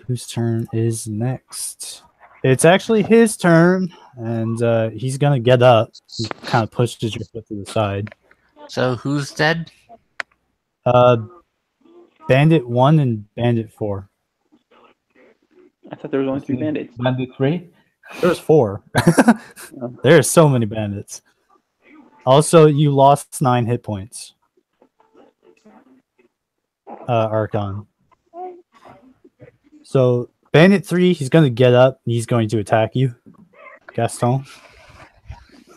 Whose turn is next? It's actually his turn, and he's gonna get up. He kind of pushes your foot to the side. So who's dead? Bandit 1 and Bandit 4. I thought there was only 3 bandits. Bandit 3? There's 4. There's so many bandits. Also, you lost 9 hit points. Archon. So, Bandit 3, he's going to get up. He's going to attack you. Gaston.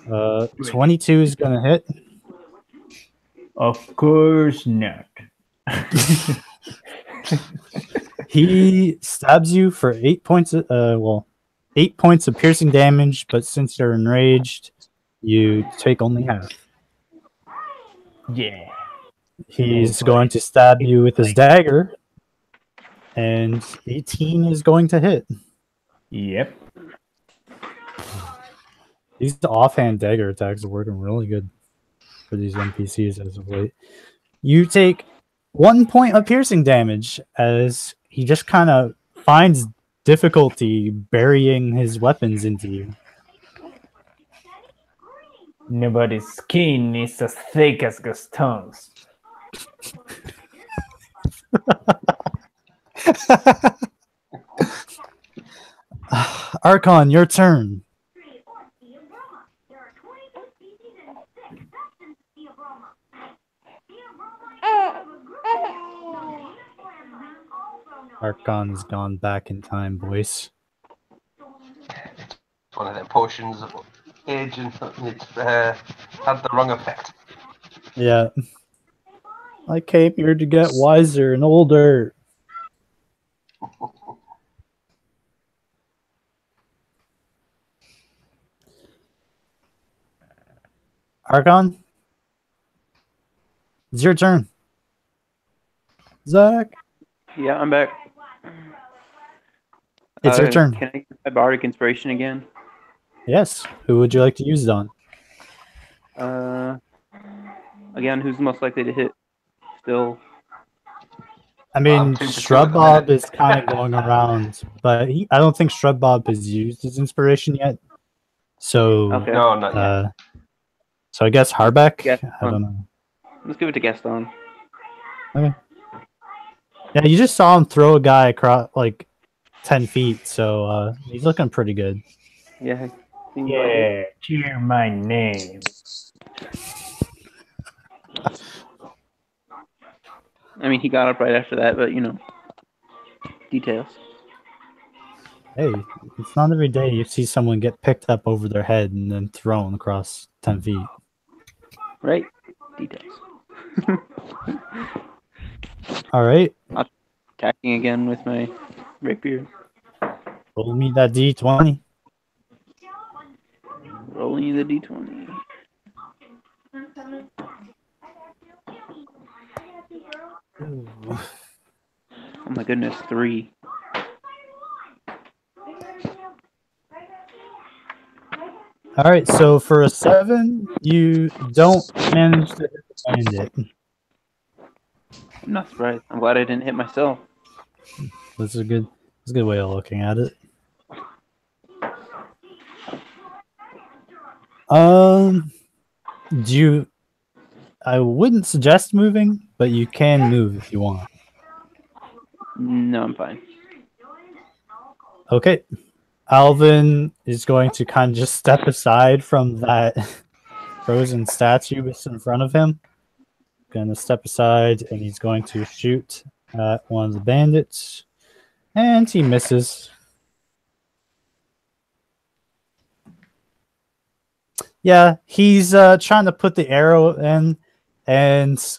22 is going to hit. Of course not. He stabs you for 8 points. 8 points of piercing damage, but since you're enraged, you take only half. Yeah. He's going to stab you with his dagger, and 18 is going to hit. Yep. These offhand dagger attacks are working really good for these NPCs as of late. You take 1 point of piercing damage as he just kind of finds difficulty burying his weapons into you. Nobody's skin is as thick as Gaston's. Archon, your turn. Archon's gone back in time, boys. It's one of their potions of age, and it's had the wrong effect. Yeah. I came here to get wiser and older. Archon? It's your turn. Zach? Yeah, I'm back. It's your turn. Can I get my bardic inspiration again? Yes. Who would you like to use it on? Again, who's most likely to hit? Still. I mean, 2% Shrub at the Bob minute. is kind of going around, but I don't think Shrub Bob has used his inspiration yet. So, Okay. No, not yet. so I guess Harbeck? Gaston. I don't know. Let's give it to Gaston. Okay. Yeah, you just saw him throw a guy across like 10 feet, so he's looking pretty good. Yeah. seems like it. Yeah, cheer my name. I mean, he got up right after that, but you know, details. Hey, it's not every day you see someone get picked up over their head and then thrown across 10 feet. Right? Details. All right, Attacking again with my rapier. roll me that d20. Rolling the d20. Oh my goodness, 3. All right, so for a 7, you don't manage to hit the bandit. I'm not surprised. I'm glad I didn't hit myself. That's a good way of looking at it. Do I wouldn't suggest moving, but you can move if you want. No, I'm fine. Okay. Alvin is going to kind of just step aside from that frozen statue that's in front of him. Gonna step aside, and he's going to shoot at one of the bandits. And he misses. Yeah, he's trying to put the arrow in, and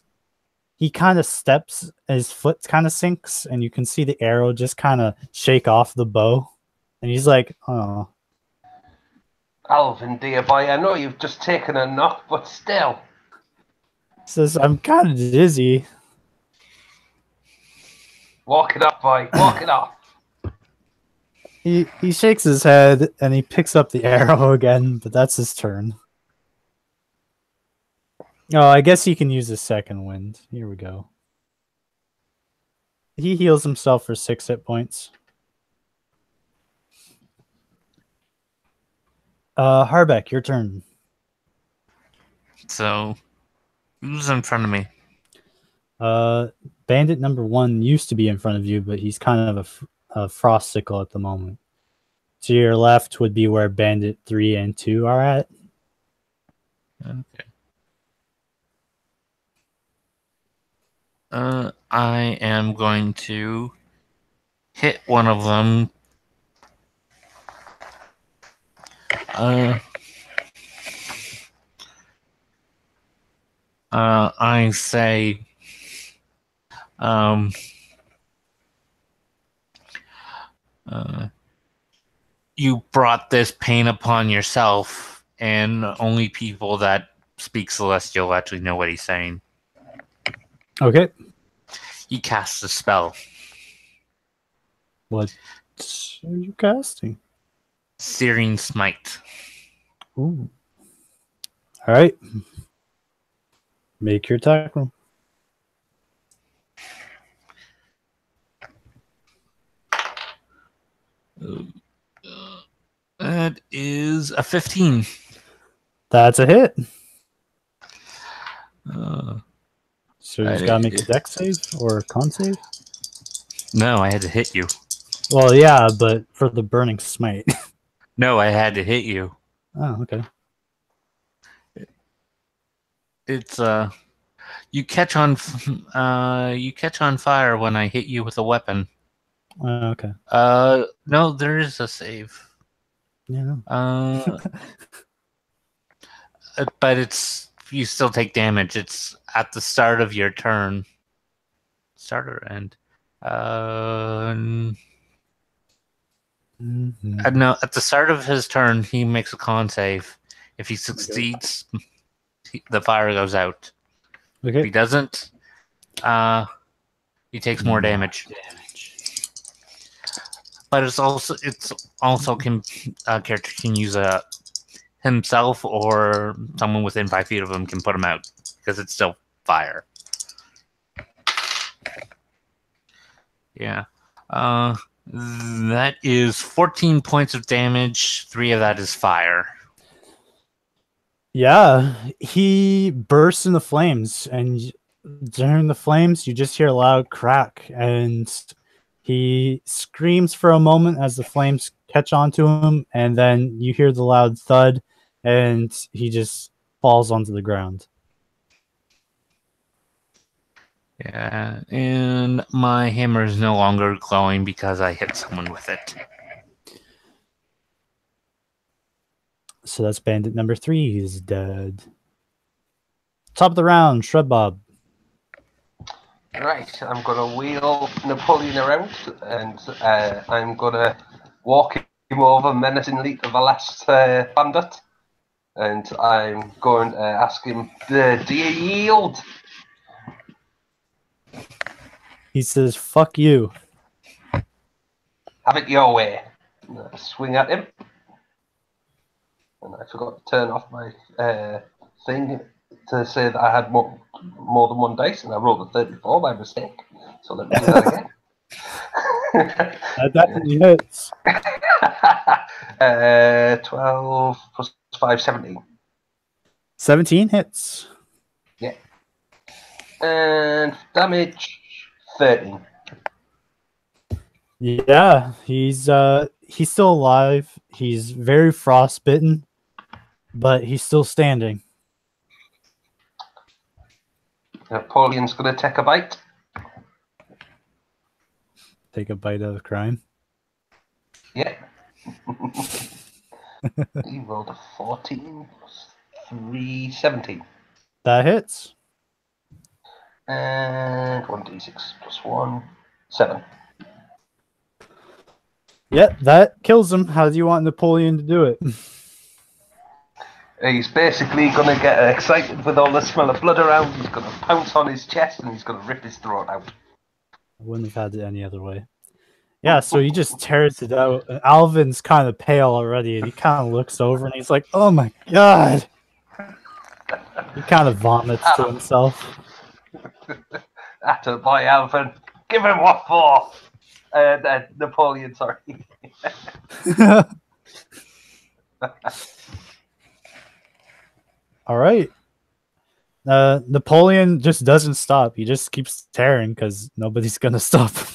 he kind of steps, his foot kind of sinks, and you can see the arrow just kind of shake off the bow. And he's like, oh. Alvin, dear boy, I know you've just taken a knock, but still. Says, I'm kind of dizzy. Walk it off, boy. Walk it off. He shakes his head, and he picks up the arrow again, but that's his turn. Oh, I guess he can use his second wind. Here we go. He heals himself for 6 hit points. Harbeck, your turn. So, who's in front of me? Bandit number 1 used to be in front of you, but he's kind of a frosticle at the moment. To your left would be where Bandit 3 and 2 are at. Okay. I am going to hit one of them. I say, you brought this pain upon yourself, and only people that speak Celestial actually know what he's saying. Okay. He casts a spell. What are you casting? Searing Smite. Ooh. All right. Make your attack roll. That is a 15. That's a hit. So you I just gotta did- make a dex save or a con save? No, I had to hit you. Well, yeah, but for the burning smite. No, I had to hit you. Oh, okay. It's you catch on fire when I hit you with a weapon. Okay. No, there is a save. Yeah. But it's you still take damage. It's at the start of your turn. Start or end. No, at the start of his turn, he makes a con save. If he succeeds, the fire goes out. If he Okay. doesn't, he takes more damage. But it's also can character can use himself or someone within 5 feet of him can put him out because it's still fire. Yeah. That is 14 points of damage. 3 of that is fire. Yeah, he bursts into flames, and during the flames, you just hear a loud crack, and he screams for a moment as the flames catch onto him, and then you hear the loud thud, and he just falls onto the ground. Yeah, and my hammer is no longer glowing because I hit someone with it. So that's bandit number 3. He's dead. Top of the round, Shrub Bob. Right, I'm going to wheel Napoleon around, and I'm going to walk him over menacingly to the last bandit, and I'm going to ask him, do you yield? He says, fuck you. Have it your way. And I swing at him. And I forgot to turn off my thing to say that I had more than one dice, and I rolled a 34 by mistake. So let me do that again. That definitely hits. 12 plus 5, 17. 17 hits. Yeah. And damage 13. Yeah, he's still alive. He's very frostbitten, but he's still standing. Napoleon's going to take a bite. Take a bite of crime. Yeah. He rolled a 14 plus 3, 17. That hits. And 1d6 plus 1, 7. Yep, that kills him. How do you want Napoleon to do it? He's basically going to get excited with all the smell of blood around. He's going to pounce on his chest and he's going to rip his throat out. I wouldn't have had it any other way. Yeah, so he just tears it out. And Alvin's kind of pale already, and he kind of looks over and he's like, "Oh my god!" He kind of vomits to himself. Atta boy, Alvin. Give him what for? Napoleon, sorry. All right. Napoleon just doesn't stop. He just keeps tearing because nobody's gonna stop him.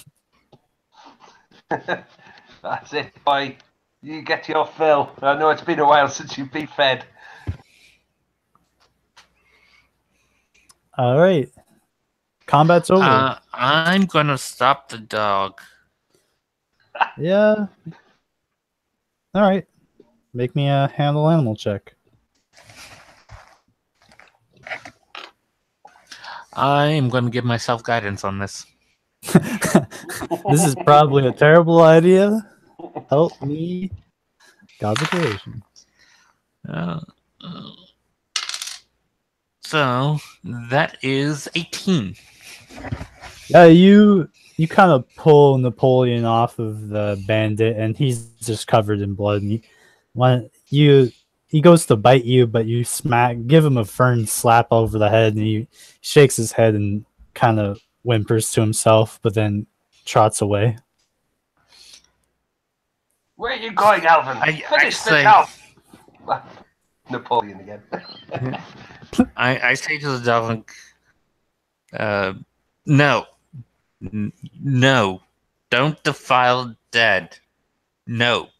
That's it, boy. You get your fill. I know it's been a while since you've been fed. All right. Combat's over. I'm gonna stop the dog. Yeah. All right. Make me a handle animal check. I am gonna give myself guidance on this. This is probably a terrible idea. Help me. God's creation. So that is 18. Yeah, you kind of pull Napoleon off of the bandit, and he's just covered in blood. And he goes to bite you, but you give him a firm slap over the head, and he shakes his head and kind of whimpers to himself, but then trots away. Where are you going, Alvin? Finish this off. Napoleon again. I say to the dog, no. No. Don't defile dead. No.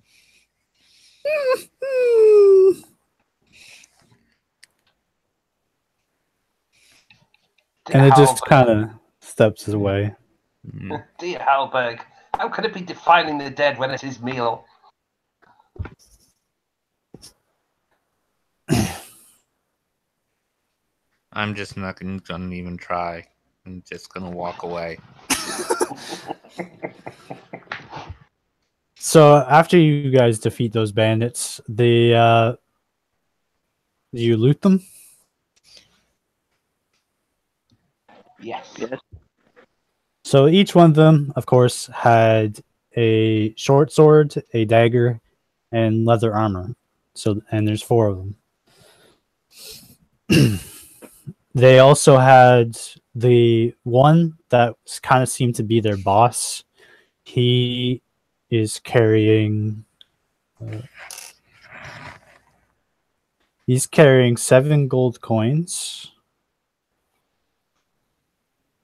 And it just kind of steps away. Dear Halberg, how could it be defiling the dead when it's his meal? I'm just not gonna even try. I'm just gonna walk away. So after you guys defeat those bandits, do you loot them? Yes. So each one of them, of course, had a short sword, a dagger, and leather armor. And there's 4 of them. They also had the one that kind of seemed to be their boss. He is carrying 7 gold coins.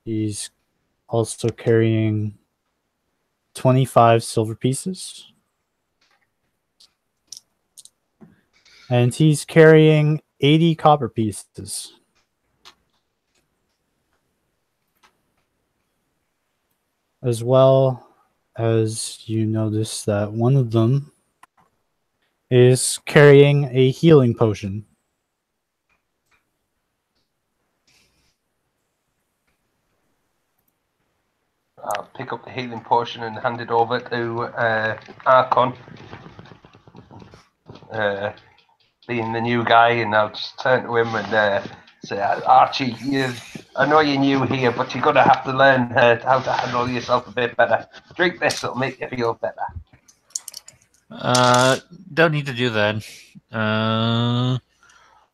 He's also carrying 25 silver pieces. And he's carrying 80 copper pieces. As well as you notice that one of them is carrying a healing potion. I'll pick up the healing potion and hand it over to Archon. Being the new guy, and I'll just turn to him and say, Archie, I know you're new here, but you're going to have to learn how to handle yourself a bit better. Drink this, it'll make you feel better. Don't need to do that.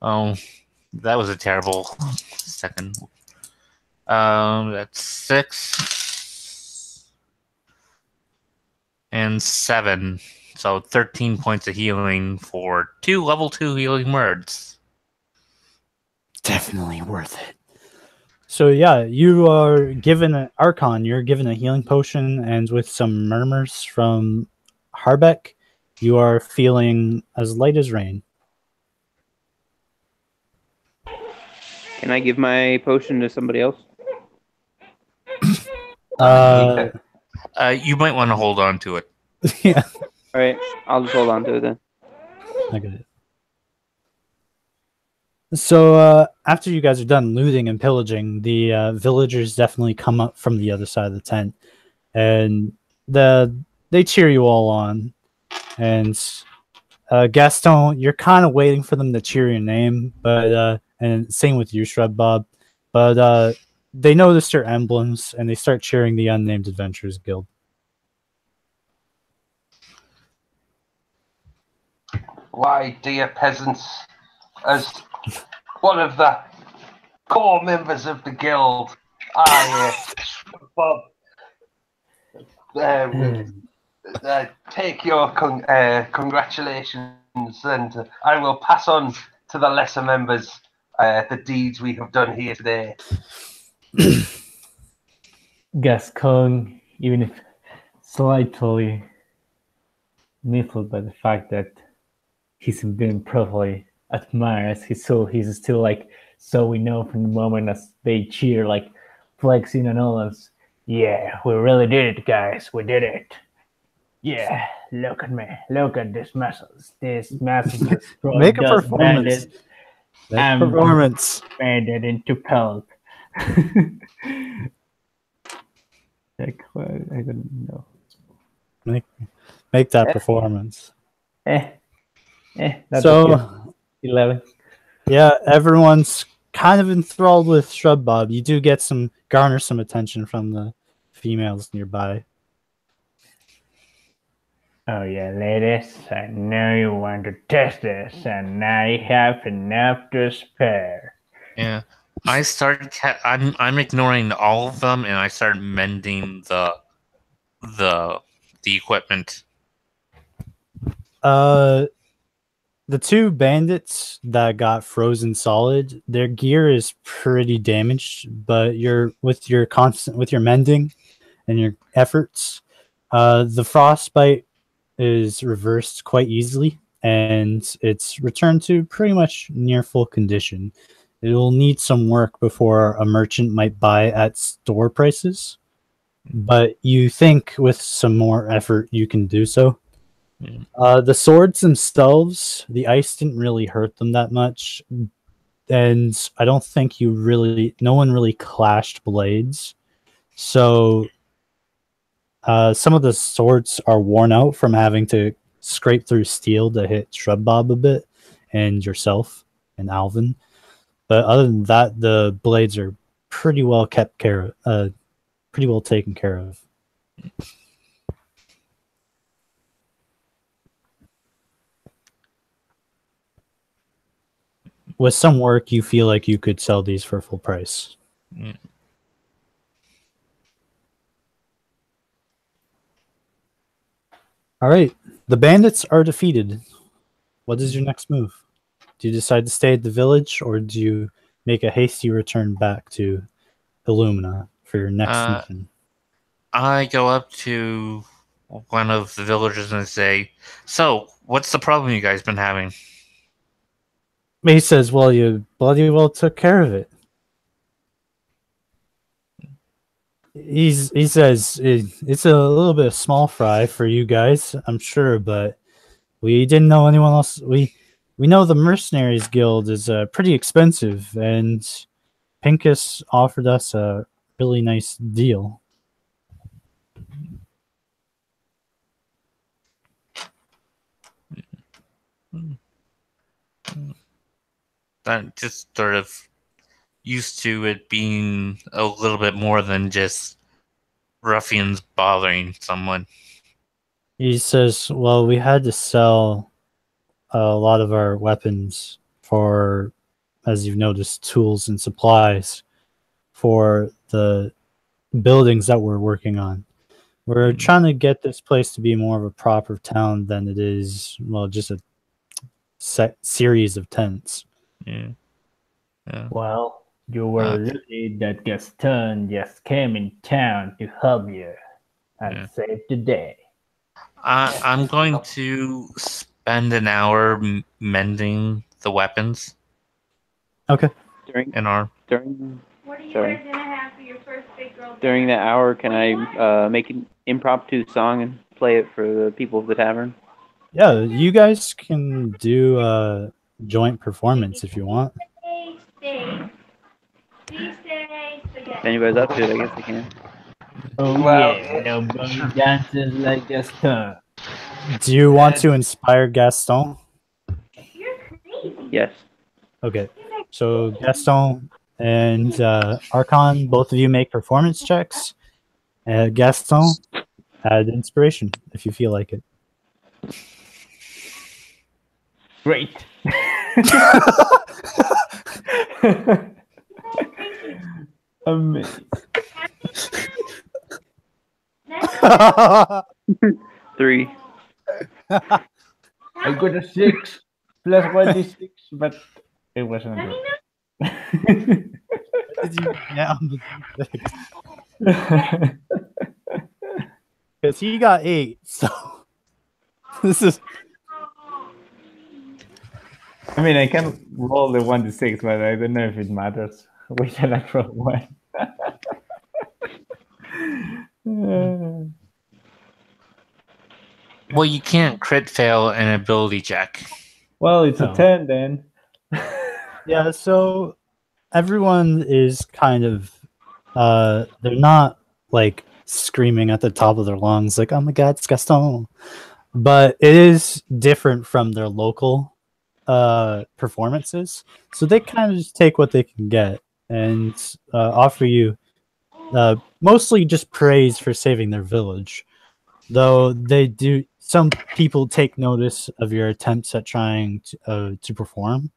Oh, that was a terrible second. That's 6 and 7. So 13 points of healing for 2 level 2 healing words. Definitely worth it. So yeah, you are given an Archon. You're given a healing potion, and with some murmurs from Harbeck, you are feeling as light as rain. Can I give my potion to somebody else? You might want to hold on to it. Yeah. All right, I'll just hold on to it then. I get it. So after you guys are done looting and pillaging, the villagers definitely come up from the other side of the tent, and they cheer you all on. And Gaston, you're kind of waiting for them to cheer your name, but and same with you, Shrub Bob. But they notice your emblems and they start cheering the Unnamed Adventurers Guild. Why, dear peasants, as one of the core members of the guild, I, Bob, take your congratulations, and I will pass on to the lesser members the deeds we have done here today. Gascon, even if slightly miffled by the fact that he's been probably admires his soul, he's still like, so we know from the moment as they cheer, like flexing and all us. Yeah, we really did it, guys. We did it. Yeah, look at me. Look at this muscles. This massive Make a performance. Make a performance. Made it into pulp. Like, I don't know. Make that performance. That's so okay. 11. Yeah, everyone's kind of enthralled with Shrub Bob. You do get garner some attention from the females nearby. Oh yeah, ladies, I know you want to test this, and now you have enough to spare. Yeah, I started. I'm ignoring all of them, and I started mending the equipment. The two bandits that got frozen solid, their gear is pretty damaged, but with your mending and your efforts, the frostbite is reversed quite easily, and it's returned to pretty much near full condition. It will need some work before a merchant might buy at store prices, but you think with some more effort you can do so. The swords themselves, the ice didn't really hurt them that much, and I don't think no one really clashed blades. So some of the swords are worn out from having to scrape through steel to hit Shrub Bob a bit, and yourself and Alvin. But other than that, the blades are pretty well taken care of. With some work, you feel like you could sell these for full price. Mm. All right. The bandits are defeated. What is your next move? Do you decide to stay at the village, or do you make a hasty return back to Illumina for your next mission? I go up to one of the villagers and say, "So, what's the problem you guys been having?" He says, well, you bloody well took care of it. He says, it's a little bit of small fry for you guys, I'm sure, but we didn't know anyone else. We know the Mercenaries Guild is pretty expensive, and Pincus offered us a really nice deal. I'm just sort of used to it being a little bit more than just ruffians bothering someone. He says, well, we had to sell a lot of our weapons for, as you've noticed, tools and supplies for the buildings that we're working on. We're trying to get this place to be more of a proper town than it is, well, just a series of tents. Yeah. Well, You were lucky that Gaston just came in town to help you and save the day. I'm going to spend an hour mending the weapons Okay. in our. During What are you Sorry. guys gonna have for your first big girl? during that hour, can I make an impromptu song and play it for the people of the tavern? Yeah, you guys can do a joint performance if you want. Stay. Please stay. If anybody's up to it, I guess I can. Oh Well, yeah, nobody dances like Gaston. Do you want to inspire Gaston? You're crazy. Yes. Okay, so Gaston and Archon, both of you make performance checks. Gaston, add inspiration if you feel like it. Great. Amazing. 3. I got a 6 plus 1d6, but it wasn't good. What did you get on the D6? Because he got 8, so this is. I mean, I can roll the 1d6, but I don't know if it matters which electro one. Well, you can't crit fail an ability check. Well, it's No. a 10 then. Yeah, so everyone is kind of they're not like screaming at the top of their lungs like, oh my god, it's Gaston. But it is different from their local performances. So they kind of just take what they can get and offer you mostly just praise for saving their village. Though they do, some people take notice of your attempts at trying to perform,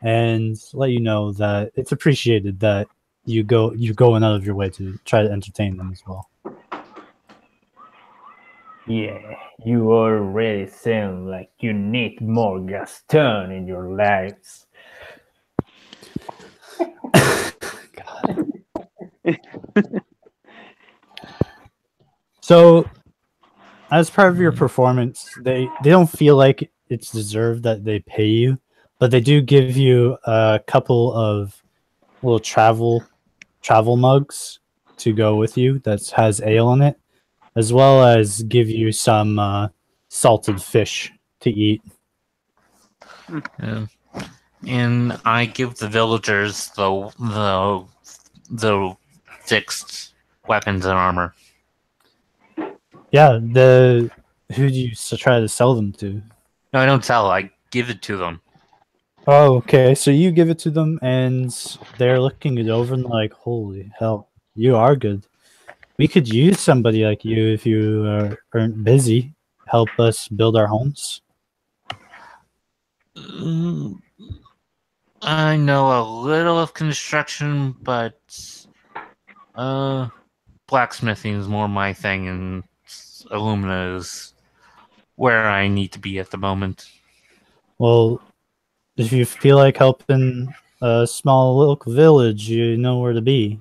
and let you know that it's appreciated that you're going out of your way to try to entertain them as well. Yeah, you already sound like you need more Gaston in your lives. God. So, as part of your performance, they don't feel like it's deserved that they pay you, but they do give you a couple of little travel mugs to go with you that has ale in it, as well as give you some salted fish to eat. Yeah. And I give the villagers the fixed weapons and armor. Yeah, who do you try to sell them to? No, I don't sell. I give it to them. Oh, okay. So you give it to them, and they're looking it over and like, "Holy hell, you are good. We could use somebody like you if you aren't busy. Help us build our homes." I know a little of construction, but blacksmithing is more my thing, and Illumina is where I need to be at the moment. Well, if you feel like helping a small local village, you know where to be.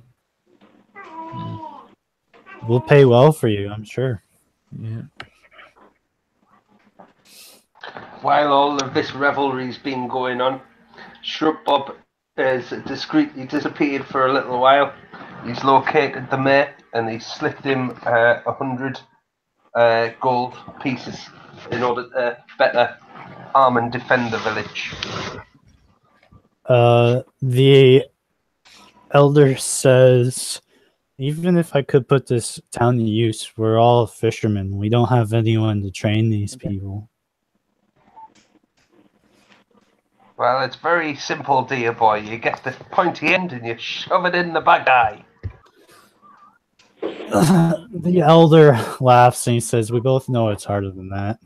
We'll pay well for you, I'm sure. Yeah. While all of this revelry's been going on, Shrub Bob has discreetly disappeared for a little while. He's located the mayor and he's slipped him 100 gold pieces in order to better arm and defend the village. The elder says, even if I could put this town to use, we're all fishermen. We don't have anyone to train these people. Well, it's very simple, dear boy. You get the pointy end and you shove it in the back eye. The elder laughs and he says, we both know it's harder than that.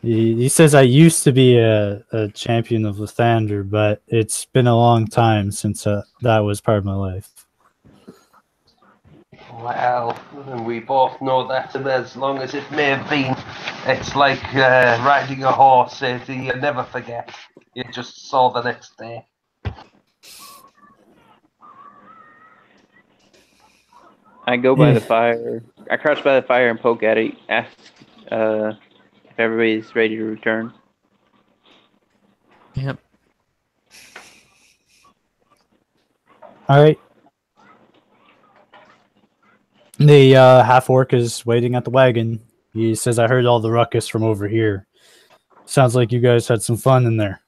He says, I used to be a champion of Lathander, but it's been a long time since that was part of my life. Well, we both know that, and as long as it may have been, it's like riding a horse. You never forget. You just saw the next day. I go by the fire. I crouch by the fire and poke at it. Ask if everybody's ready to return. Yep. All right. The half-orc is waiting at the wagon. He says, I heard all the ruckus from over here. Sounds like you guys had some fun in there.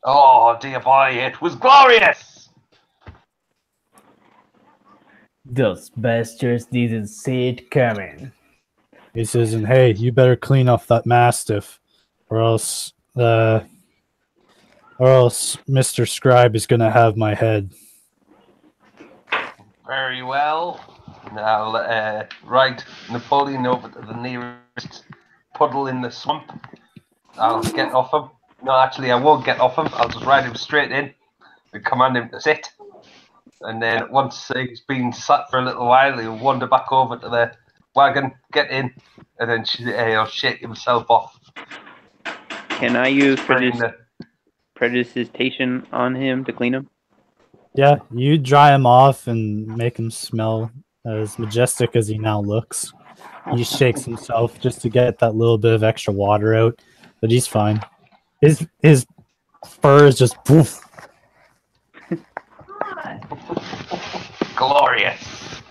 Oh, dear boy, it was glorious! Those bastards didn't see it coming. He says, and hey, you better clean off that mastiff, or else Mr. Scribe is gonna have my head. Very well. I'll ride Napoleon over to the nearest puddle in the swamp. I'll get off him. No, actually, I won't get off him. I'll just ride him straight in and command him to sit. And then once he's been sat for a little while, he'll wander back over to the wagon, get in, and then he'll shake himself off. Can I use Bring the- predigitation on him to clean him? Yeah, you dry him off and make him smell as majestic as he now looks. He shakes himself just to get that little bit of extra water out, but he's fine. His fur is just poof. Glorious.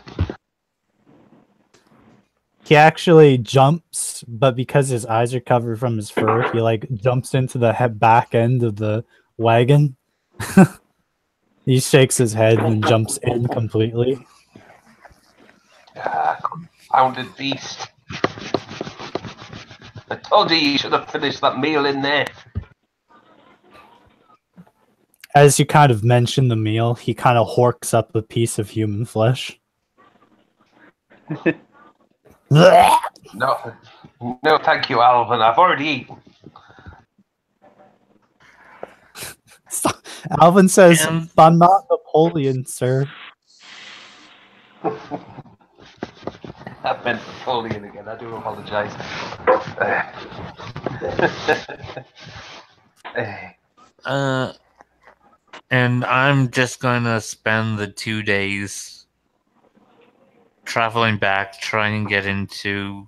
He actually jumps, but because his eyes are covered from his fur, he like jumps into the back end of the wagon. He shakes his head and jumps in completely. Confounded beast. I told you should have finished that meal in there. As you kind of mention the meal, he kind of horks up a piece of human flesh. No, thank you, Alvin. I've already eaten. Alvin says, I'm not Napoleon, sir. I meant Napoleon again. I do apologise. And I'm just going to spend the 2 days traveling back, trying and get into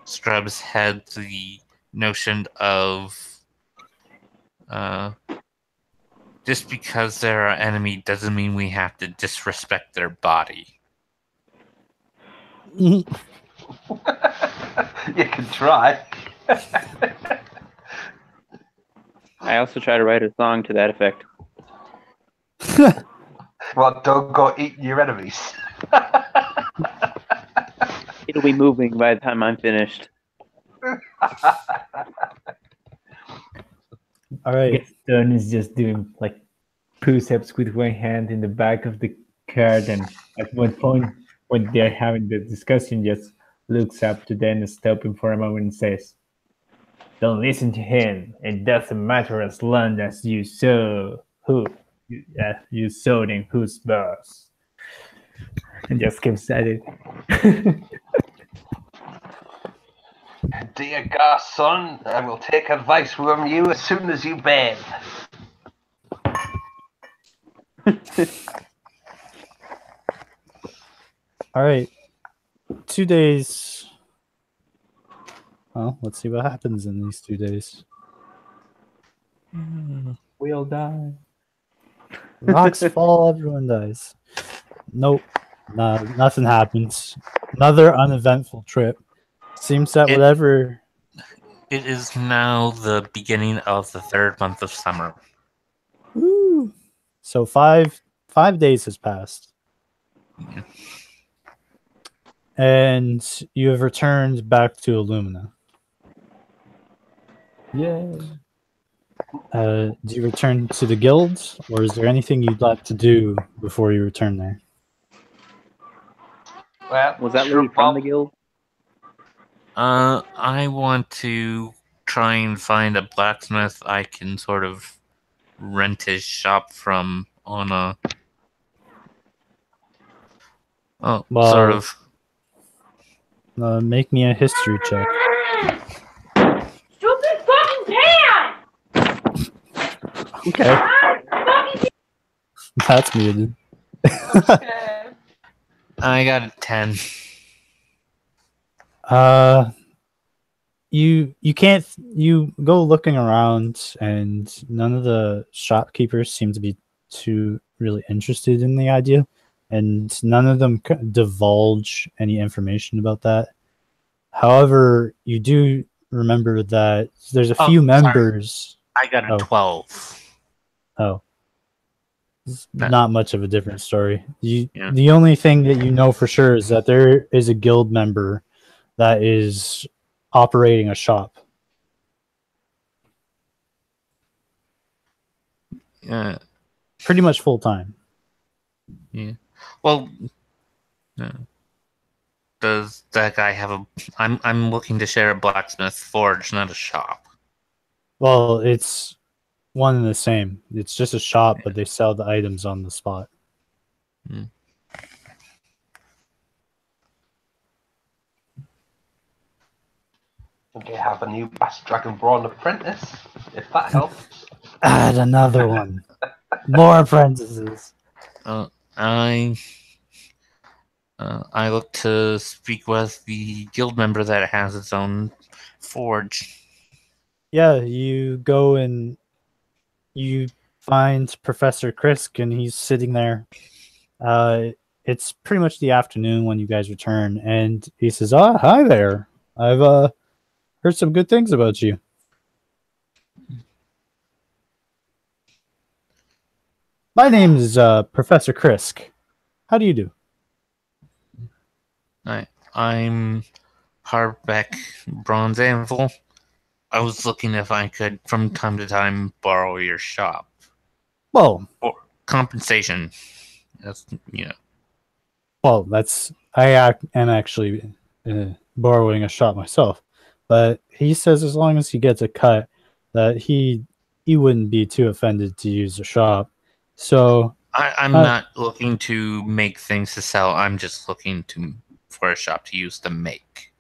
Scrub's head the notion of just because they're our enemy doesn't mean we have to disrespect their body. You can try. I also try to write a song to that effect. Well, don't go eating your enemies. It'll be moving by the time I'm finished. All right. Stern is just doing like push-ups with one hand in the back of the cart, and at one point when they're having the discussion, just looks up to Dan and stops him for a moment and says, "Don't listen to him. It doesn't matter as long as you showed him who's boss." And just keeps at it. Dear Garson, I will take advice from you as soon as you bathe. All right. 2 days. Well, let's see what happens in these 2 days. We'll die. Rocks fall, everyone dies. Nope. No, nothing happens. Another uneventful trip. Seems that whatever... It is now the beginning of the 3rd month of summer. Woo. So five days has passed. Yeah. And you have returned back to Illumina. Yay. Do you return to the guilds, or is there anything you'd like to do before you return there? Well, Was that sure, lady from the Bob. guild? I want to try and find a blacksmith I can sort of rent his shop from on a Oh, Well, sort of. Make me a history check. Stupid fucking pan! Okay, Fucking that's muted. I got a 10. You can't, you go looking around and none of the shopkeepers seem to be too really interested in the idea, and none of them divulge any information about that. However, you do remember that there's a Oh, few sorry. members. I got a 12. Oh, it's No. not much of a different story. Yeah. The only thing that you know for sure is that there is a guild member that is operating a shop. Pretty much full time. Yeah. Well, does that guy have a? I'm looking to share a blacksmith forge, not a shop. Well, it's one and the same. It's just a shop, but they sell the items on the spot. They have a new Bass Dragon Brawn apprentice, if that helps. Add another one. More apprentices. I look to speak with the guild member that has its own forge. Yeah, you go and you find Professor Krisk, and he's sitting there. It's pretty much the afternoon when you guys return, and he says, "Ah, hi there. I've heard some good things about you." My name is Professor Krisk. How do you do? I'm Harbeck Bronze Anvil. I was looking if I could, from time to time, borrow your shop. Well, For compensation. That's, you know. Well, I am actually borrowing a shop myself, but he says as long as he gets a cut, that he wouldn't be too offended to use a shop. So I'm not looking to make things to sell. I'm just looking for a shop to use to make.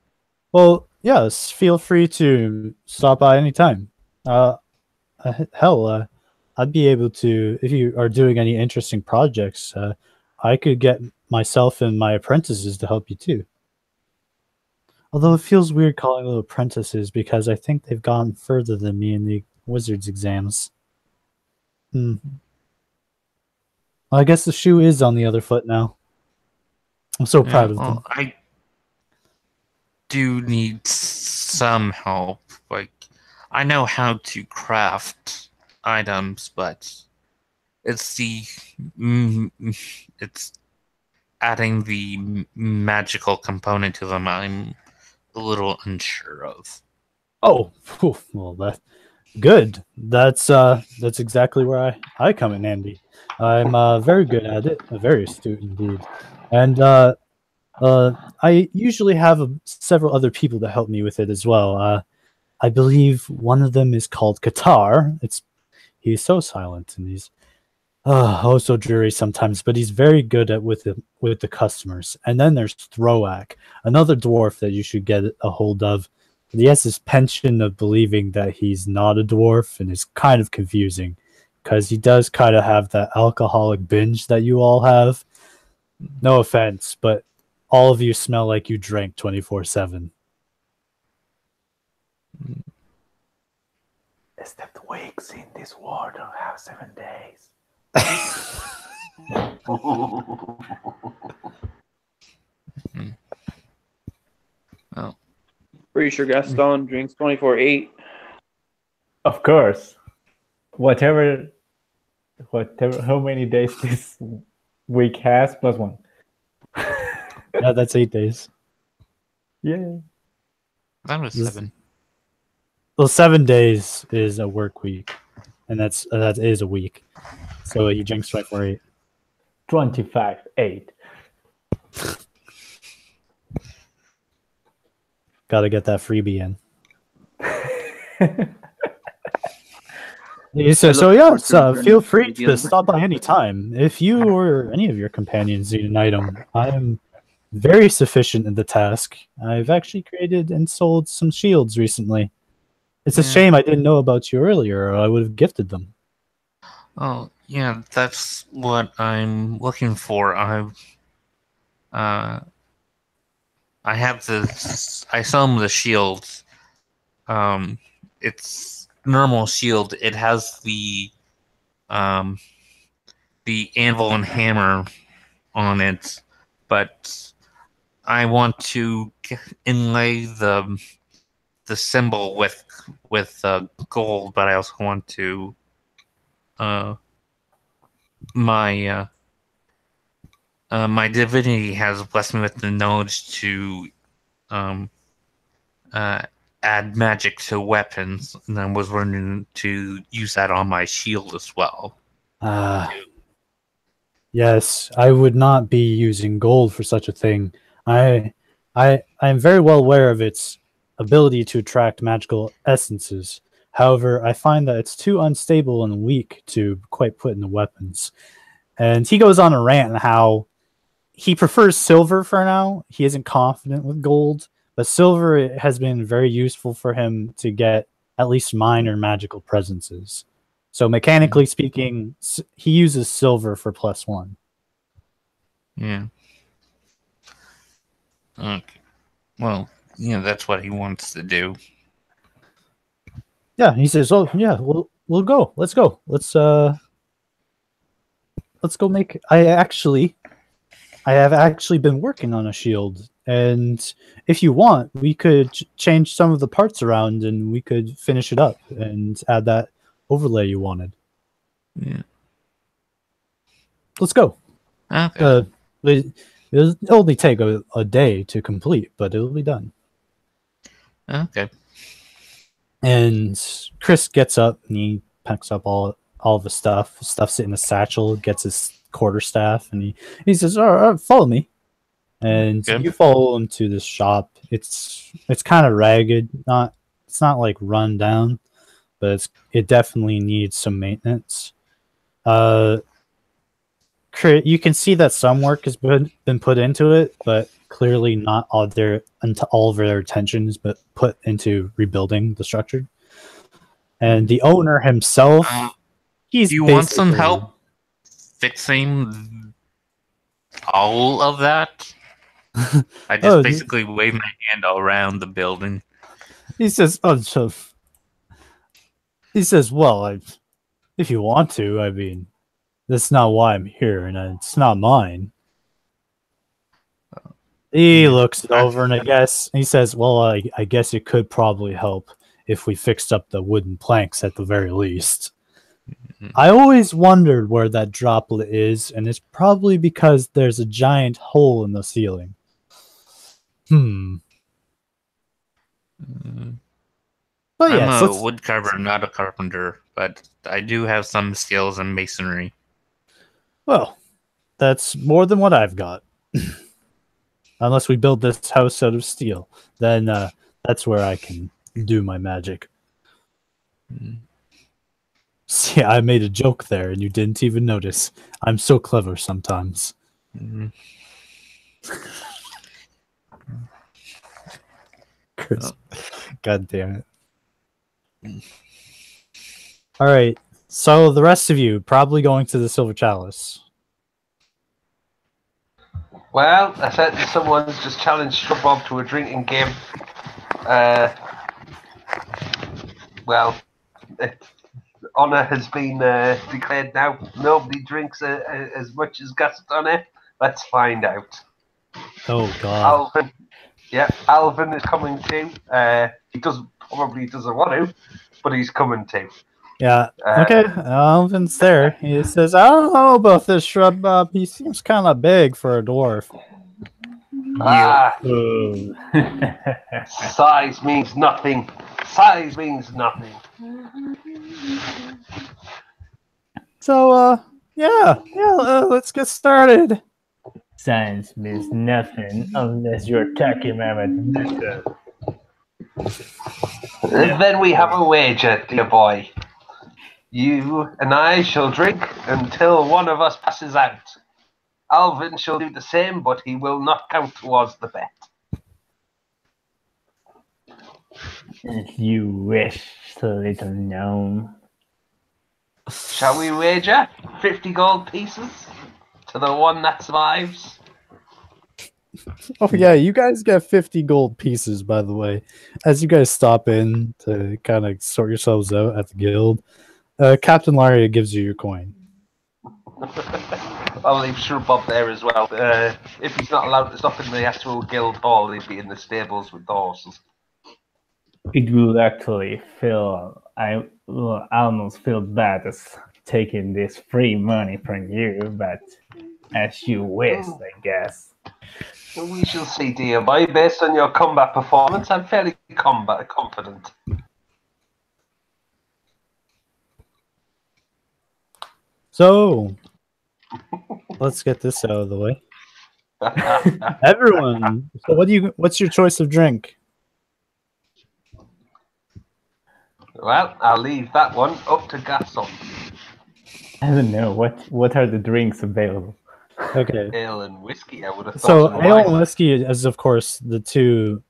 well, yes, feel free to stop by anytime. Hell, I'd be able to, if you are doing any interesting projects, I could get myself and my apprentices to help you too. Although it feels weird calling them apprentices because I think they've gone further than me in the wizard's exams. Well, I guess the shoe is on the other foot now. I'm so proud of them. I do need some help. Like, I know how to craft items, but it's adding the magical component to them I'm a little unsure of. Oh, well, that's good. That's exactly where I come in handy. I'm very good at it, very astute indeed, and I usually have several other people to help me with it as well. I believe one of them is called Qatar. He's so silent and he's oh so dreary sometimes, but he's very good at with the customers. And then there's Throwak, another dwarf that you should get a hold of. He has this penchant of believing that he's not a dwarf, and it's kind of confusing because he does kind of have that alcoholic binge that you all have. No offense, but all of you smell like you drank 24/7. Except weeks in this world don't have 7 days. Well, Pretty sure Gaston drinks 24/8. Of course. Whatever, how many days this week has, plus one. Yeah, that's 8 days. Yeah. that was 7. Well, 7 days is a work week, and that is a week. So he drinks 24/8. 25/8. Got to get that freebie in. Feel free to stop by any time. If you or any of your companions need an item, I'm very sufficient in the task. I've actually created and sold some shields recently. It's a Yeah. shame I didn't know about you earlier, or I would have gifted them. Oh, yeah, that's what I'm looking for. I have this. I sell them the shields. It's normal shield. It has um the anvil and hammer on it, but I want to inlay the symbol with gold. But I also want to my my divinity has blessed me with the knowledge to um, add magic to weapons, and I was learning to use that on my shield as well. Yes, I would not be using gold for such a thing. I am very well aware of its ability to attract magical essences. However, I find that it's too unstable and weak to quite put into weapons. And he goes on a rant on how he prefers silver for now. He isn't confident with gold, but silver has been very useful for him to get at least minor magical presences. So mechanically speaking, he uses silver for +1. Yeah. Okay. Well, that's what he wants to do. Yeah, he says, "Oh yeah, we'll go. Let's go. Let's go make." I have actually been working on a shield, and if you want, we could change some of the parts around, and we could finish it up and add that overlay you wanted. Yeah. Let's go. Okay. It'll only take a day to complete, but it'll be done. Okay. And Chris gets up and he packs up all the stuff, stuffs it in a satchel, gets his quarterstaff, and he says, "All right, follow me." And you follow him to this shop. It's kind of ragged, it's not like run down, but it definitely needs some maintenance. You can see that some work has been put into it, but clearly not all of their attention has been put into rebuilding the structure. And the owner himself, do you want some help fixing all of that? I just basically wave my hand all around the building. He says, well, if you want to, I mean, that's not why I'm here, and it's not mine. He looks it over, and he says, well, I guess it could probably help if we fixed up the wooden planks at the very least. I always wondered where that droplet is, and it's probably because there's a giant hole in the ceiling. But I'm a woodcarver, not a carpenter, but I do have some skills in masonry. Well, that's more than what I've got. Unless we build this house out of steel, then that's where I can do my magic. See, I made a joke there, and you didn't even notice. I'm so clever sometimes. Chris, God damn it! All right, so the rest of you probably going to the Silver Chalice. Well, I said someone's just challenged Shrub to a drinking game. Well, honour has been declared now. Nobody drinks as much as Gaston. Let's find out. Oh God! Alvin is coming too. He probably doesn't want to, but he's coming too. Yeah. Okay. Alvin's there. He says, "I don't know about this Shrub. He seems kind of big for a dwarf." Size means nothing. Size means nothing. So, let's get started. Size means nothing unless you're attacking him at Then we have a wager, dear boy. You and I shall drink until one of us passes out. Alvin shall do the same, but he will not count towards the bet. If you wish, little gnome. Shall we wager 50 gold pieces to the one that survives? Oh yeah, you guys get 50 gold pieces, by the way. As you guys stop in to kind of sort yourselves out at the guild, Captain Laria gives you your coin. I'll leave Shrubbob there as well. If he's not allowed to stop in the actual guild hall, he'd be in the stables with the horses. It will actually feel, I will almost feel bad as taking this free money from you, but as you wish, I guess. We shall see, dear boy. Based on your combat performance, I'm fairly confident. So, let's get this out of the way. Everyone, so what's your choice of drink? Well, I'll leave that one up to Gaston. I don't know, what are the drinks available? Okay. Ale and whiskey, I would have thought. So ale and whiskey is, of course, the two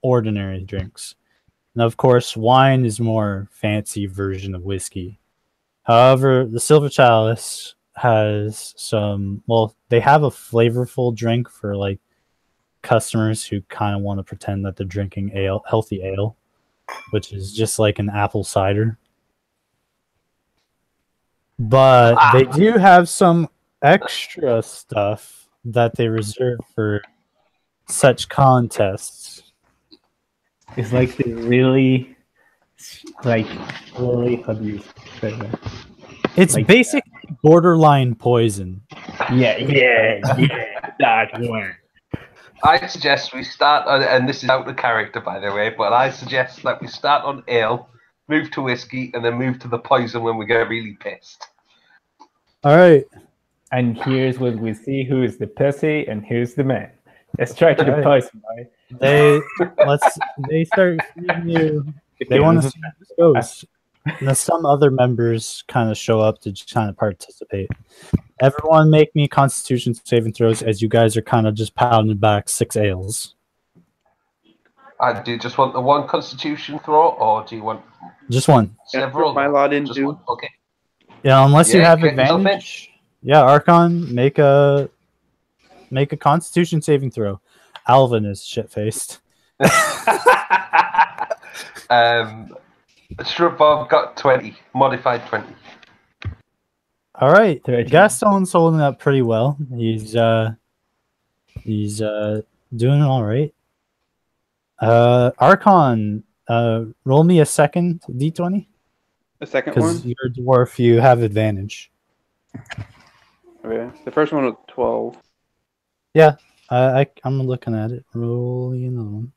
ordinary drinks. Now, of course, wine is more fancy version of whiskey. However, the Silver Chalice has some. Well, they have a flavorful drink for like customers who kind of want to pretend that they're drinking ale, healthy ale, which is just like an apple cider. But they do have some extra stuff that they reserve for such contests. It's like they really, like, really, how do you say that? It's Like, basically borderline poison. Yeah, that one. I suggest we start, and this is out of character, by the way, but I suggest that we start on ale, move to whiskey, and then move to the poison when we get really pissed. All right. And here's what we see: who is the pussy and who's the man. Let's try to the poison, right? They start feeding you. They want to see how this goes. And then some other members kind of show up to just kind of participate. Everyone make me Constitution saving throws as you guys are kind of just pounding back 6 ales. Do you just want the one Constitution throw, or do you want Just one. several? My lot in Just too. one? Okay. Yeah, unless you Yeah, have get yourself in. advantage. Yeah, Archon, make a Constitution saving throw. Alvin is shit-faced. Shrubbob got 20, modified 20. All right, 13. Gaston's holding up pretty well. He's doing all right. Archon, roll me a second d20 The second one? because you're a dwarf. You have advantage. Okay. The first one was 12. Yeah, I'm looking at it. Roll another one.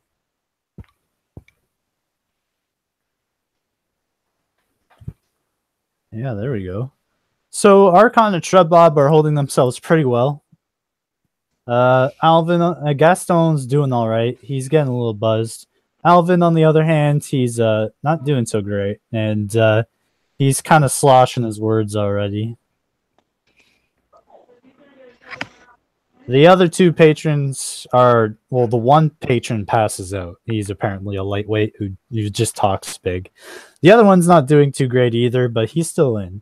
Yeah, there we go. So Archon and Shrubbob are holding themselves pretty well. Alvin, Gaston's doing all right. He's getting a little buzzed. Alvin, on the other hand, he's not doing so great, and he's kind of sloshing his words already. The other two patrons are, well, the one patron passes out. He's apparently a lightweight who just talks big. The other one's not doing too great either, but he's still in.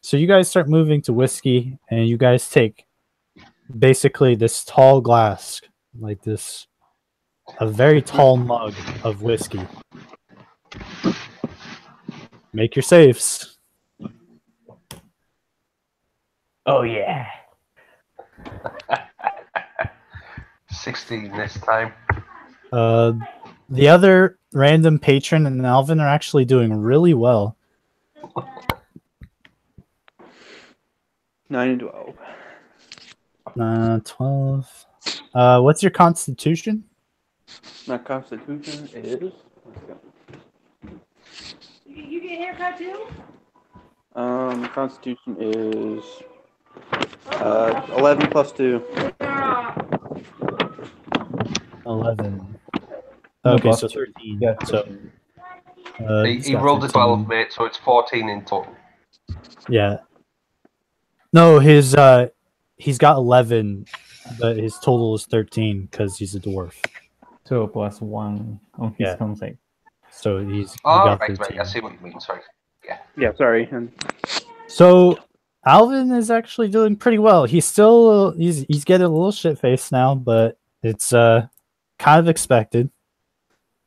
So you guys start moving to whiskey, and you guys take basically this tall glass, like this, a very tall mug of whiskey. Make your saves. Oh yeah. 16 this time. The other random patron and Alvin are actually doing really well. 9 and 12. 12. What's your constitution? My constitution is. Let's go. You get a haircut too? Constitution is 11 plus 2. 11. No, Okay, plus so 2. 13. Yeah. So He he's got rolled a 12, 13. mate, so it's 14 in total. Yeah. No, his he's got 11, but his total is 13 because he's a dwarf. 2 plus 1 on his Yeah. con save. So he Oh, got right. 13. I see what you mean. Sorry. Yeah, sorry. So Alvin is actually doing pretty well. He's getting a little shit faced now, but it's kind of expected.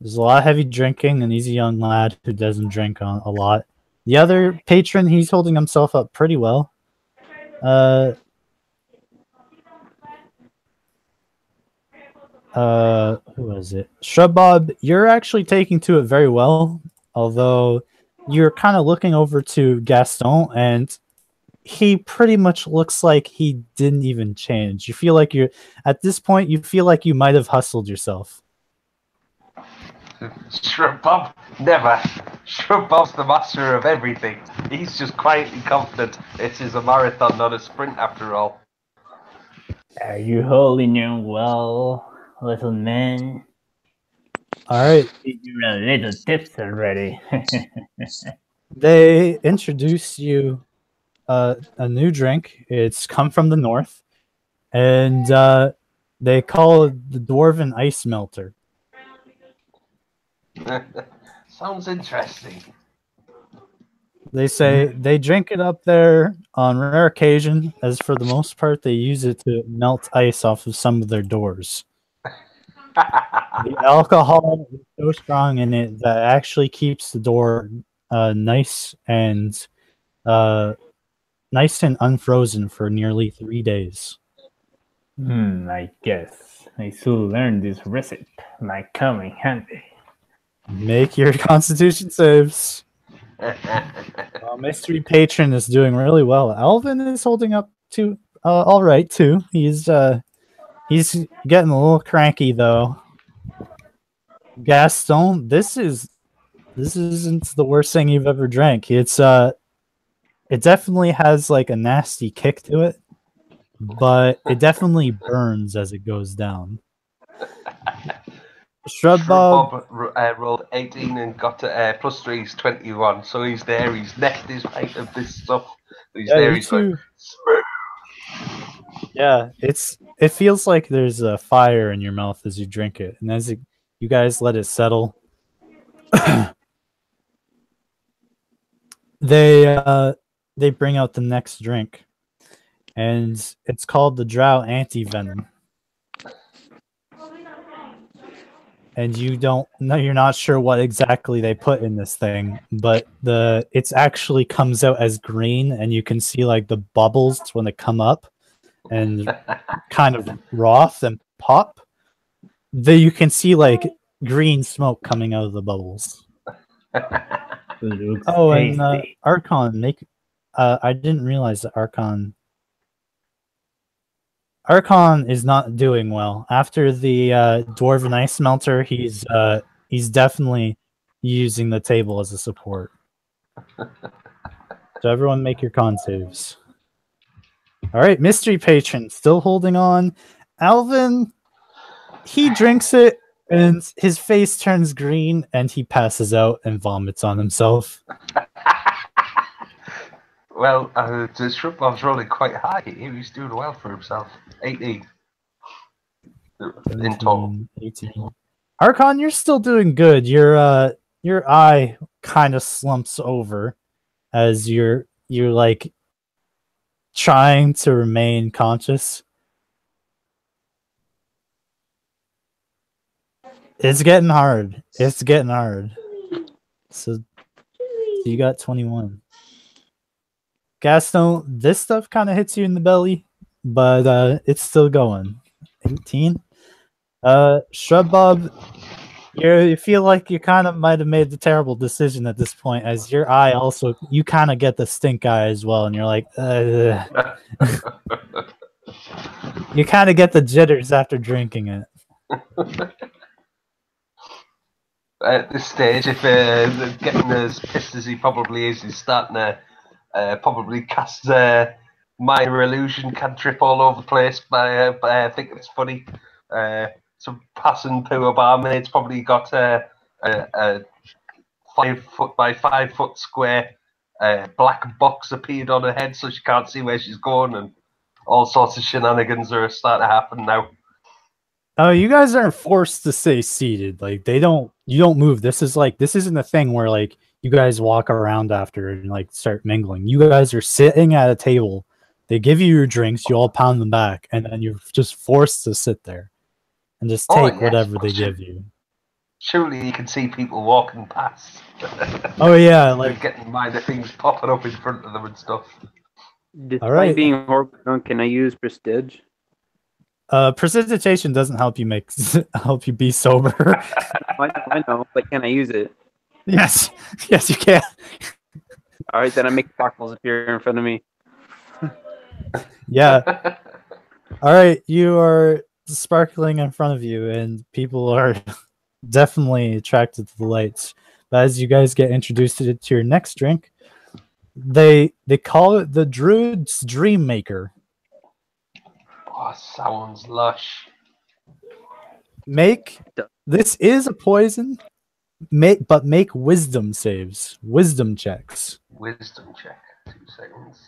There's a lot of heavy drinking, and he's a young lad who doesn't drink a lot. The other patron, he's holding himself up pretty well. Who is it? Shrubbob, you're actually taking to it very well, although you're kind of looking over to Gaston, and he pretty much looks like he didn't even change. You feel like at this point, you feel like you might have hustled yourself. Shrub Bob, never. Shrub Bob's the master of everything. He's just quietly confident. It is a marathon, not a sprint, after all. Are you holding your well, little man? All right. You're a little tips already. They introduce you a new drink. It's come from the north, and they call it the Dwarven Ice Melter. Sounds interesting. They say they drink it up there on rare occasion, as for the most part, they use it to melt ice off of some of their doors. The alcohol is so strong in it that it actually keeps the door nice and unfrozen for nearly 3 days. I guess I should learn this recipe. Might come in handy. Make your constitution saves. Mystery Patron is doing really well. Alvin is holding up to all right too. He's getting a little cranky though. Gaston, this isn't the worst thing you've ever drank. It definitely has like a nasty kick to it, but it definitely burns as it goes down. Shrub Bob rolled 18 and got to +3 is 21, so he's there. He's necked his pint of this stuff. He's there. He's like, yeah, it feels like there's a fire in your mouth as you drink it, and as you guys let it settle, they bring out the next drink, and it's called the Drow Anti-Venom. And you're not sure what exactly they put in this thing, but it actually comes out as green, and you can see like the bubbles when they come up and kind of froth and pop. You can see like green smoke coming out of the bubbles. Oh, and Archon, I didn't realize that Archon is not doing well. After the Dwarven Ice Melter, he's definitely using the table as a support. So everyone make your con saves. All right, Mystery Patron, still holding on. Alvin, he drinks it, and his face turns green, and he passes out and vomits on himself. Well, the Shrub Bob's rolling quite high. He was doing well for himself. 18 in total. 18. Archon, you're still doing good. Your eye kind of slumps over as you're like trying to remain conscious. It's getting hard. So you got 21. Gaston, this stuff kind of hits you in the belly, but it's still going. 18. Shrub Bob, you feel like you kind of might have made the terrible decision at this point, as your eye also, you kind of get the stink eye as well, and you're like, you kind of get the jitters after drinking it. At this stage, if getting as pissed as he probably is, he's starting to probably cast minor illusion cantrip all over the place. But I think it's funny. Some passing poor barmaid's probably got a 5 foot by 5 foot square black box appeared on her head, so she can't see where she's going, and all sorts of shenanigans are starting to happen now. Oh, you guys aren't forced to stay seated. Like you don't move. This isn't a thing where like you guys walk around after and like start mingling. You guys are sitting at a table. They give you your drinks, you all pound them back, and then you're just forced to sit there and just take yes, whatever they give you. Surely you can see people walking past. Oh yeah, They're like getting minor things popping up in front of them and stuff. Despite right. being horribly drunk, can I use prestige? precipitation doesn't help you help you be sober. I know, but can I use it? Yes, you can. All right, then I make sparkles appear in front of me. Yeah. All right, you are sparkling in front of you, and people are definitely attracted to the lights. But as you guys get introduced to your next drink, they call it the Druid's Dream Maker. Oh, sounds lush. This is a poison. But make wisdom saves, wisdom checks. Wisdom check. 2 seconds.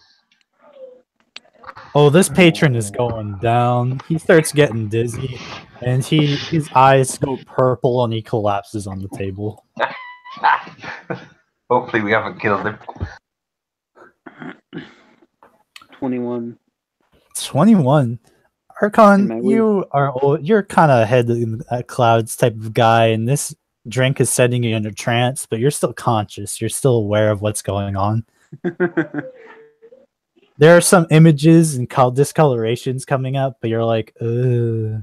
Oh, this patron is going down. He starts getting dizzy, and his eyes go purple, and he collapses on the table. Hopefully we haven't killed him. 21. 21. Archon, Am I you're kind of head in clouds type of guy, and this drink is setting you into trance, but you're still conscious. You're still aware of what's going on. There are some images and discolorations coming up, but you're like, ugh.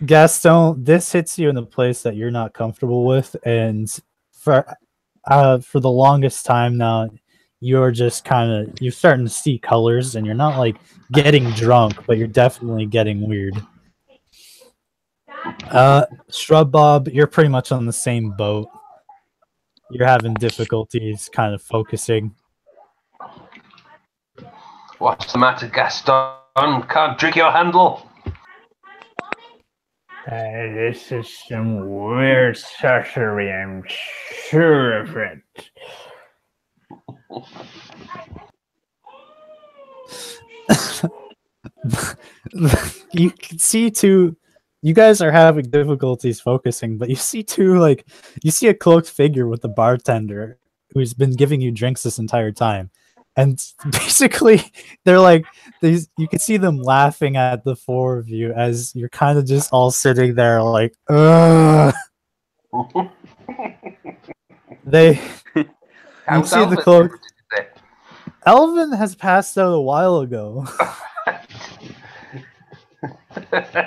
Gaston, this hits you in a place that you're not comfortable with, and for the longest time now, you're just you're starting to see colors, and you're not like getting drunk, but you're definitely getting weird. Shrub Bob, you're pretty much on the same boat. You're having difficulties kind of focusing. What's the matter, Gaston? Can't drink your handle? This is some weird sorcery, I'm sure of it. You can see two. You guys are having difficulties focusing, but you see you see a cloaked figure with the bartender who's been giving you drinks this entire time. And basically, they're like these. You can see them laughing at the four of you as you're kind of just all sitting there, like, ugh. You see the cloak. Elvin has passed out a while ago.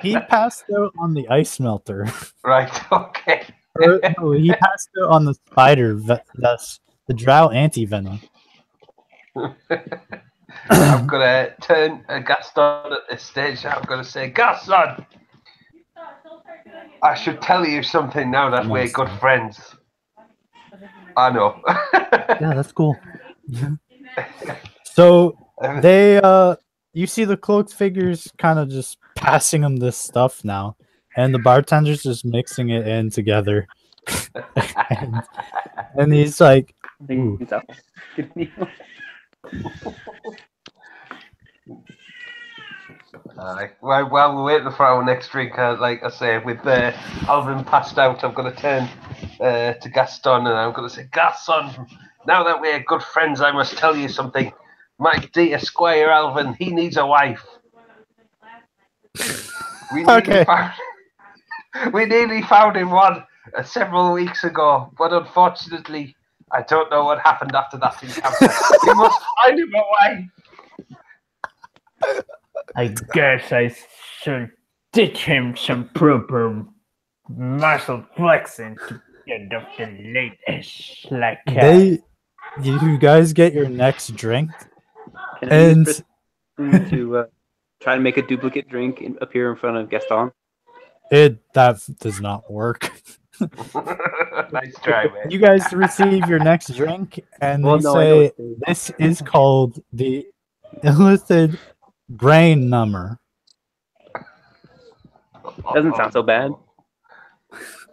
He passed out on the ice melter. Right. Okay. No, he passed out on the spider. That's the drow anti-venom. I'm gonna turn Gaston at this stage. I'm gonna say, Gaston, I should tell you something now that we're good friends. I know. Yeah, that's cool. So you see the cloaked figures kind of just passing him this stuff now, and the bartender's just mixing it in together. and he's like, ooh. While we're waiting for our next drink, like I say, with Alvin passed out, I'm going to turn to Gaston and I'm going to say, Gaston, now that we're good friends, I must tell you something. My dear Squire Alvin, he needs a wife. We nearly found him one several weeks ago, but unfortunately, I don't know what happened after that encounter. We must find him a wife. I guess I should teach him some proper muscle flexing to get up the latest. Like you guys get your next drink, Can I use to try to make a duplicate drink appear in front of Gaston? That does not work. Nice try, man. You guys receive your next drink, and they say this is called the illicit brain number. Doesn't sound so bad.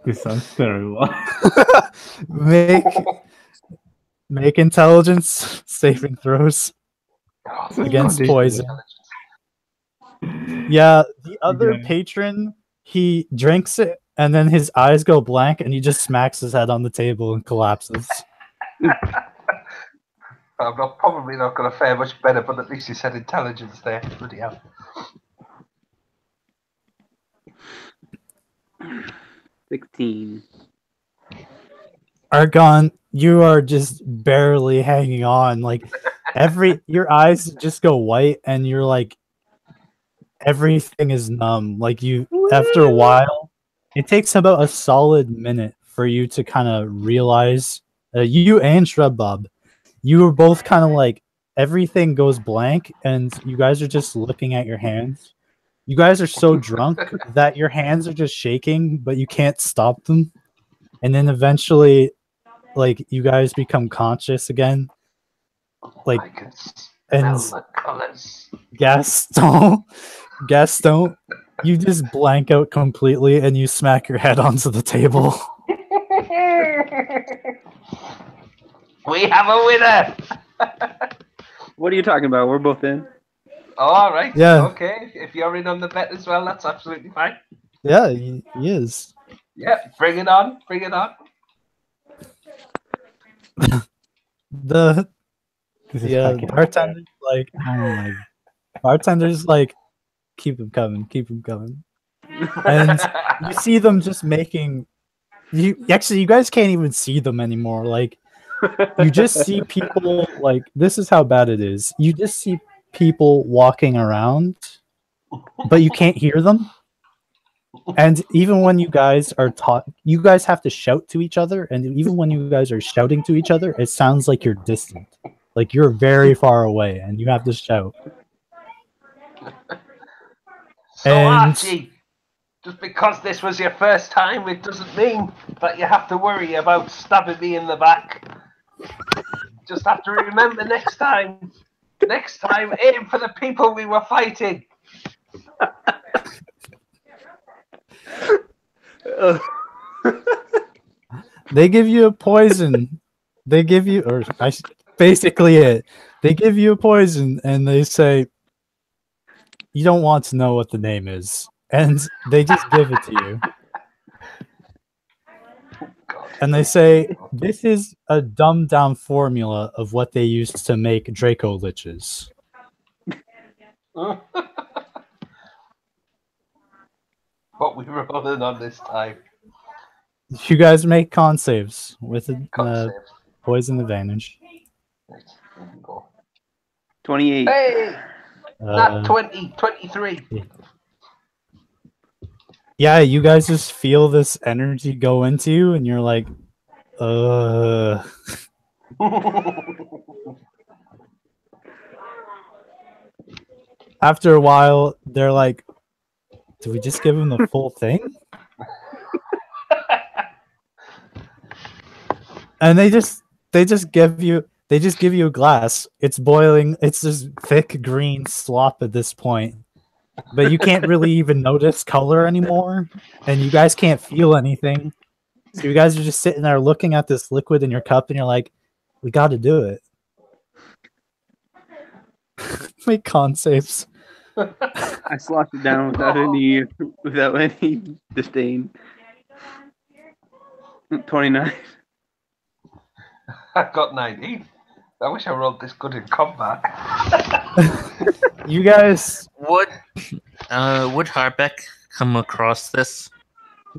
This sounds terrible. Make intelligence saving throws. Oh, thank Against God. poison. Yeah, the other Okay. patron, he drinks it, and then his eyes go blank, and he just smacks his head on the table and collapses. Probably not going to fare much better, but at least he said intelligence there. Bloody hell. 16. Argon, you are just barely hanging on. Like your eyes just go white, and you're like everything is numb. Like after a while, it takes about a solid minute for you to kind of realize. You and Shrub Bob, you were both kind of like everything goes blank, and you guys are just looking at your hands. You guys are so drunk that your hands are just shaking, but you can't stop them. And then eventually, like, you guys become conscious again. I Like, can smell and the colours. Gaston, you just blank out completely and you smack your head onto the table. We have a winner! What are you talking about? We're both in. Oh, all right. Yeah. Okay. If you're in on the bet as well, that's absolutely fine. Yeah, he is. Yeah, bring it on. Bring it on. The This is yeah, fucking bartender's like, oh my. Bartender's like, keep him coming, keep him coming. And you see them just making. You guys can't even see them anymore. Like, you just see people. Like, this is how bad it is. You just see people walking around, but you can't hear them. And even when you guys are taught, you guys have to shout to each other. And even when you guys are shouting to each other, it sounds like you're distant, like you're very far away, and you have to shout. So, And- Archie, just because this was your first time, it doesn't mean that you have to worry about stabbing me in the back. Just have to remember next time, aim for the people we were fighting. They give you a poison. They give you, basically it. They give you a poison, and they say, you don't want to know what the name is. And they just give it to you. And they say, this is a dumbed down formula of what they used to make Draco Liches. What we were rolling on this time. You guys make con saves with a Con save. poison advantage. Right, here we go. 28. Hey! Not 20, 23. Yeah, you guys just feel this energy go into you, and you're like, After a while, they're like, do we just give him the full thing? And they just give you a glass. It's boiling. It's just thick green slop at this point. But you can't really even notice color anymore, and you guys can't feel anything. So you guys are just sitting there looking at this liquid in your cup, and you're like, we got to do it. Make con saves. I sloughed it down without any disdain. 29. I got 19. I wish I rolled this good in combat. You guys, Would Harbeck come across this?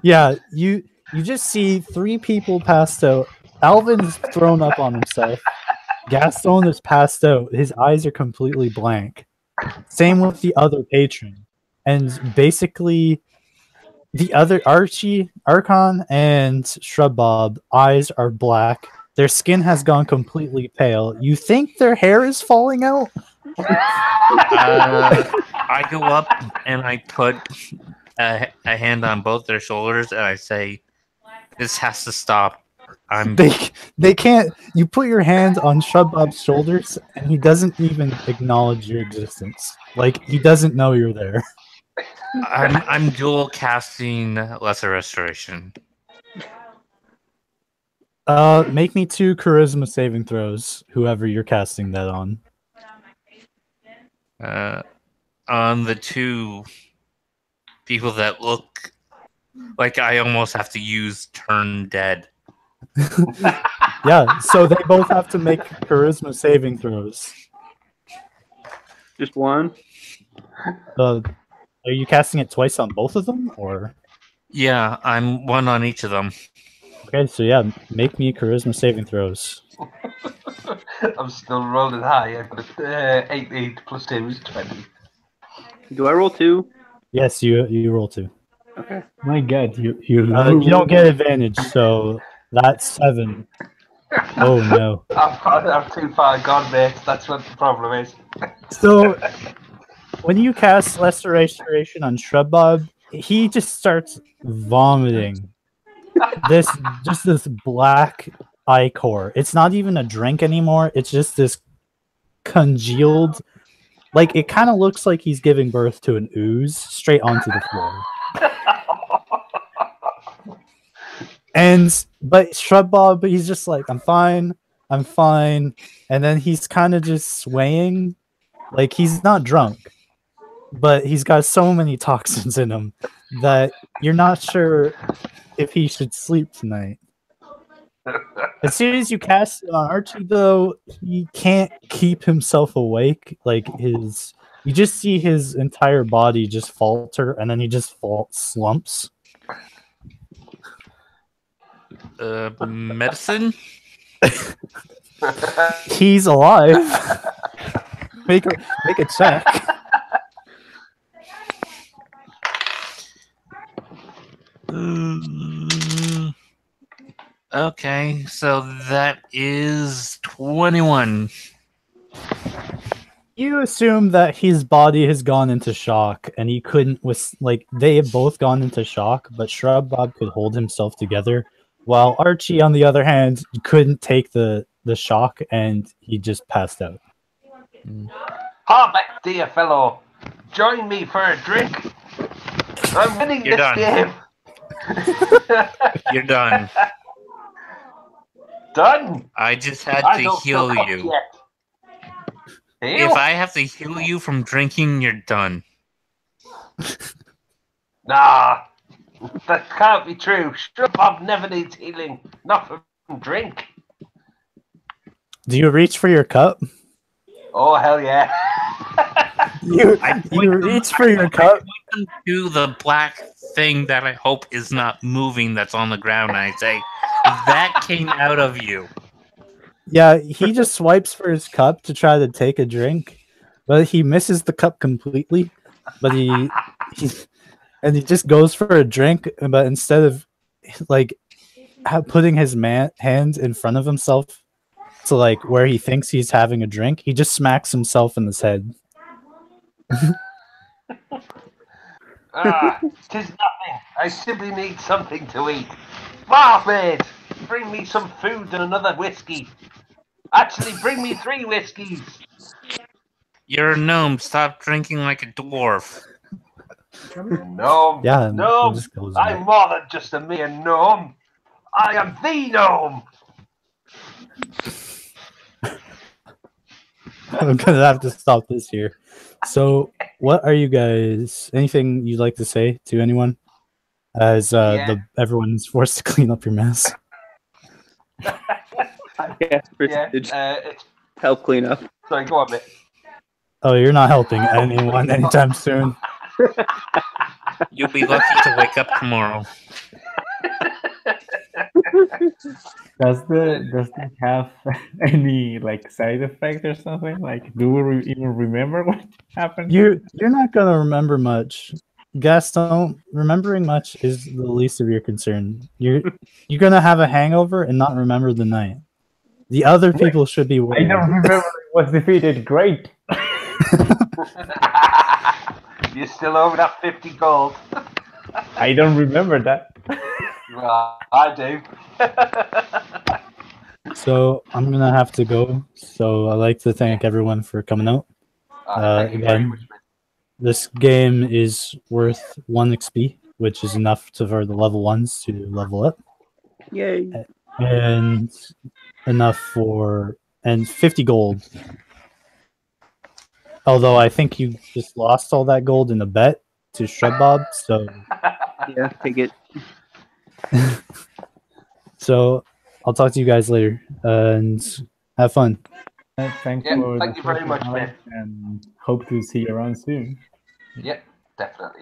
yeah, you just see 3 people passed out. Alvin's thrown up on himself. Gaston is passed out. His eyes are completely blank. Same with the other patron. And basically, the other Archon, and Shrub Bob, eyes are black. Their skin has gone completely pale. You think their hair is falling out? I go up and I put a hand on both their shoulders and I say, "This has to stop." They can't. You put your hand on Shrub Bob's shoulders, and he doesn't even acknowledge your existence. Like, he doesn't know you're there. I'm dual casting Lesser Restoration. Make me 2 charisma saving throws, whoever you're casting that on. On the two people that look like I almost have to use turn dead. Yeah, so they both have to make charisma saving throws. Just one? Are you casting it twice on both of them, or? Yeah, I'm one on each of them. Okay, so yeah, make me charisma saving throws. I'm still rolling high. I've got 8 plus 2 is 20. Do I roll 2? Yes, you roll 2. Okay. My God, you You don't get advantage, so that's 7. Oh no. I'm too far gone, mate. That's what the problem is. So when you cast Lesser Restoration on Shrub Bob, he just starts vomiting. This black ichor. It's not even a drink anymore. It's just this congealed, like it kind of looks like he's giving birth to an ooze straight onto the floor. But Shrub Bob, he's just like, I'm fine, and then he's kind of just swaying, like he's not drunk, but he's got so many toxins in him that you're not sure if he should sleep tonight. As soon as you cast it on Archie, though, he can't keep himself awake. Like you just see his entire body just falter, and then he just slumps. Medicine? He's alive. Make a check. Okay, so that is 21. You assume that his body has gone into shock, and he couldn't. They have both gone into shock, but Shrub Bob could hold himself together, while Archie, on the other hand, couldn't take the shock, and he just passed out. Harbeck, dear fellow, join me for a drink. I'm winning You're this done. game. You're done. Done. I just had I to don't heal feel you. yet. If I have to heal you from drinking, you're done. Nah, that can't be true. Shrub Bob never needs healing. Not from drink. Do you reach for your cup? Oh, hell yeah. You reach for your cup. Point them to the black thing that I hope is not moving that's on the ground, and I say, that came out of you. Yeah, he just swipes for his cup to try to take a drink, but he misses the cup completely. But he just goes for a drink, but instead of putting his hand in front of himself to where he thinks he's having a drink, he just smacks himself in his head. Tis nothing. I simply need something to eat. Barmaid, bring me some food and another whiskey. Actually, bring me 3 whiskeys. You're a gnome. Stop drinking like a dwarf. Gnome. Yeah, Gnome. it just goes I'm away. more than just a mere gnome. I am the gnome. I'm gonna have to stop this here. So, what are you guys? Anything you'd like to say to anyone? As everyone's forced to clean up your mess. I guess percentage. It's Help clean up. sorry. Go on, mate. Oh, you're not helping anyone anytime soon. You'll be lucky to wake up tomorrow. Does it have any side effect or something? Do we even remember what happened? You're not gonna remember much, Gaston. Remembering much is the least of your concern. You're gonna have a hangover and not remember the night. The other people should be I worried. don't remember it was defeated. Great. You still owe that 50 gold. I don't remember that. Well, I do. So I'm gonna have to go. So I'd like to thank everyone for coming out. Thank you very Again, much, mate. this game is worth 1 XP, which is enough for the level 1s to level up, Yay. and enough and 50 gold. Although I think you just lost all that gold in a bet to Shrub Bob, so Yeah, take it. I'll talk to you guys later and have fun. Thanks Yeah, for thank the you very session, much, Alex, man. and hope to see you around soon. Yep, definitely.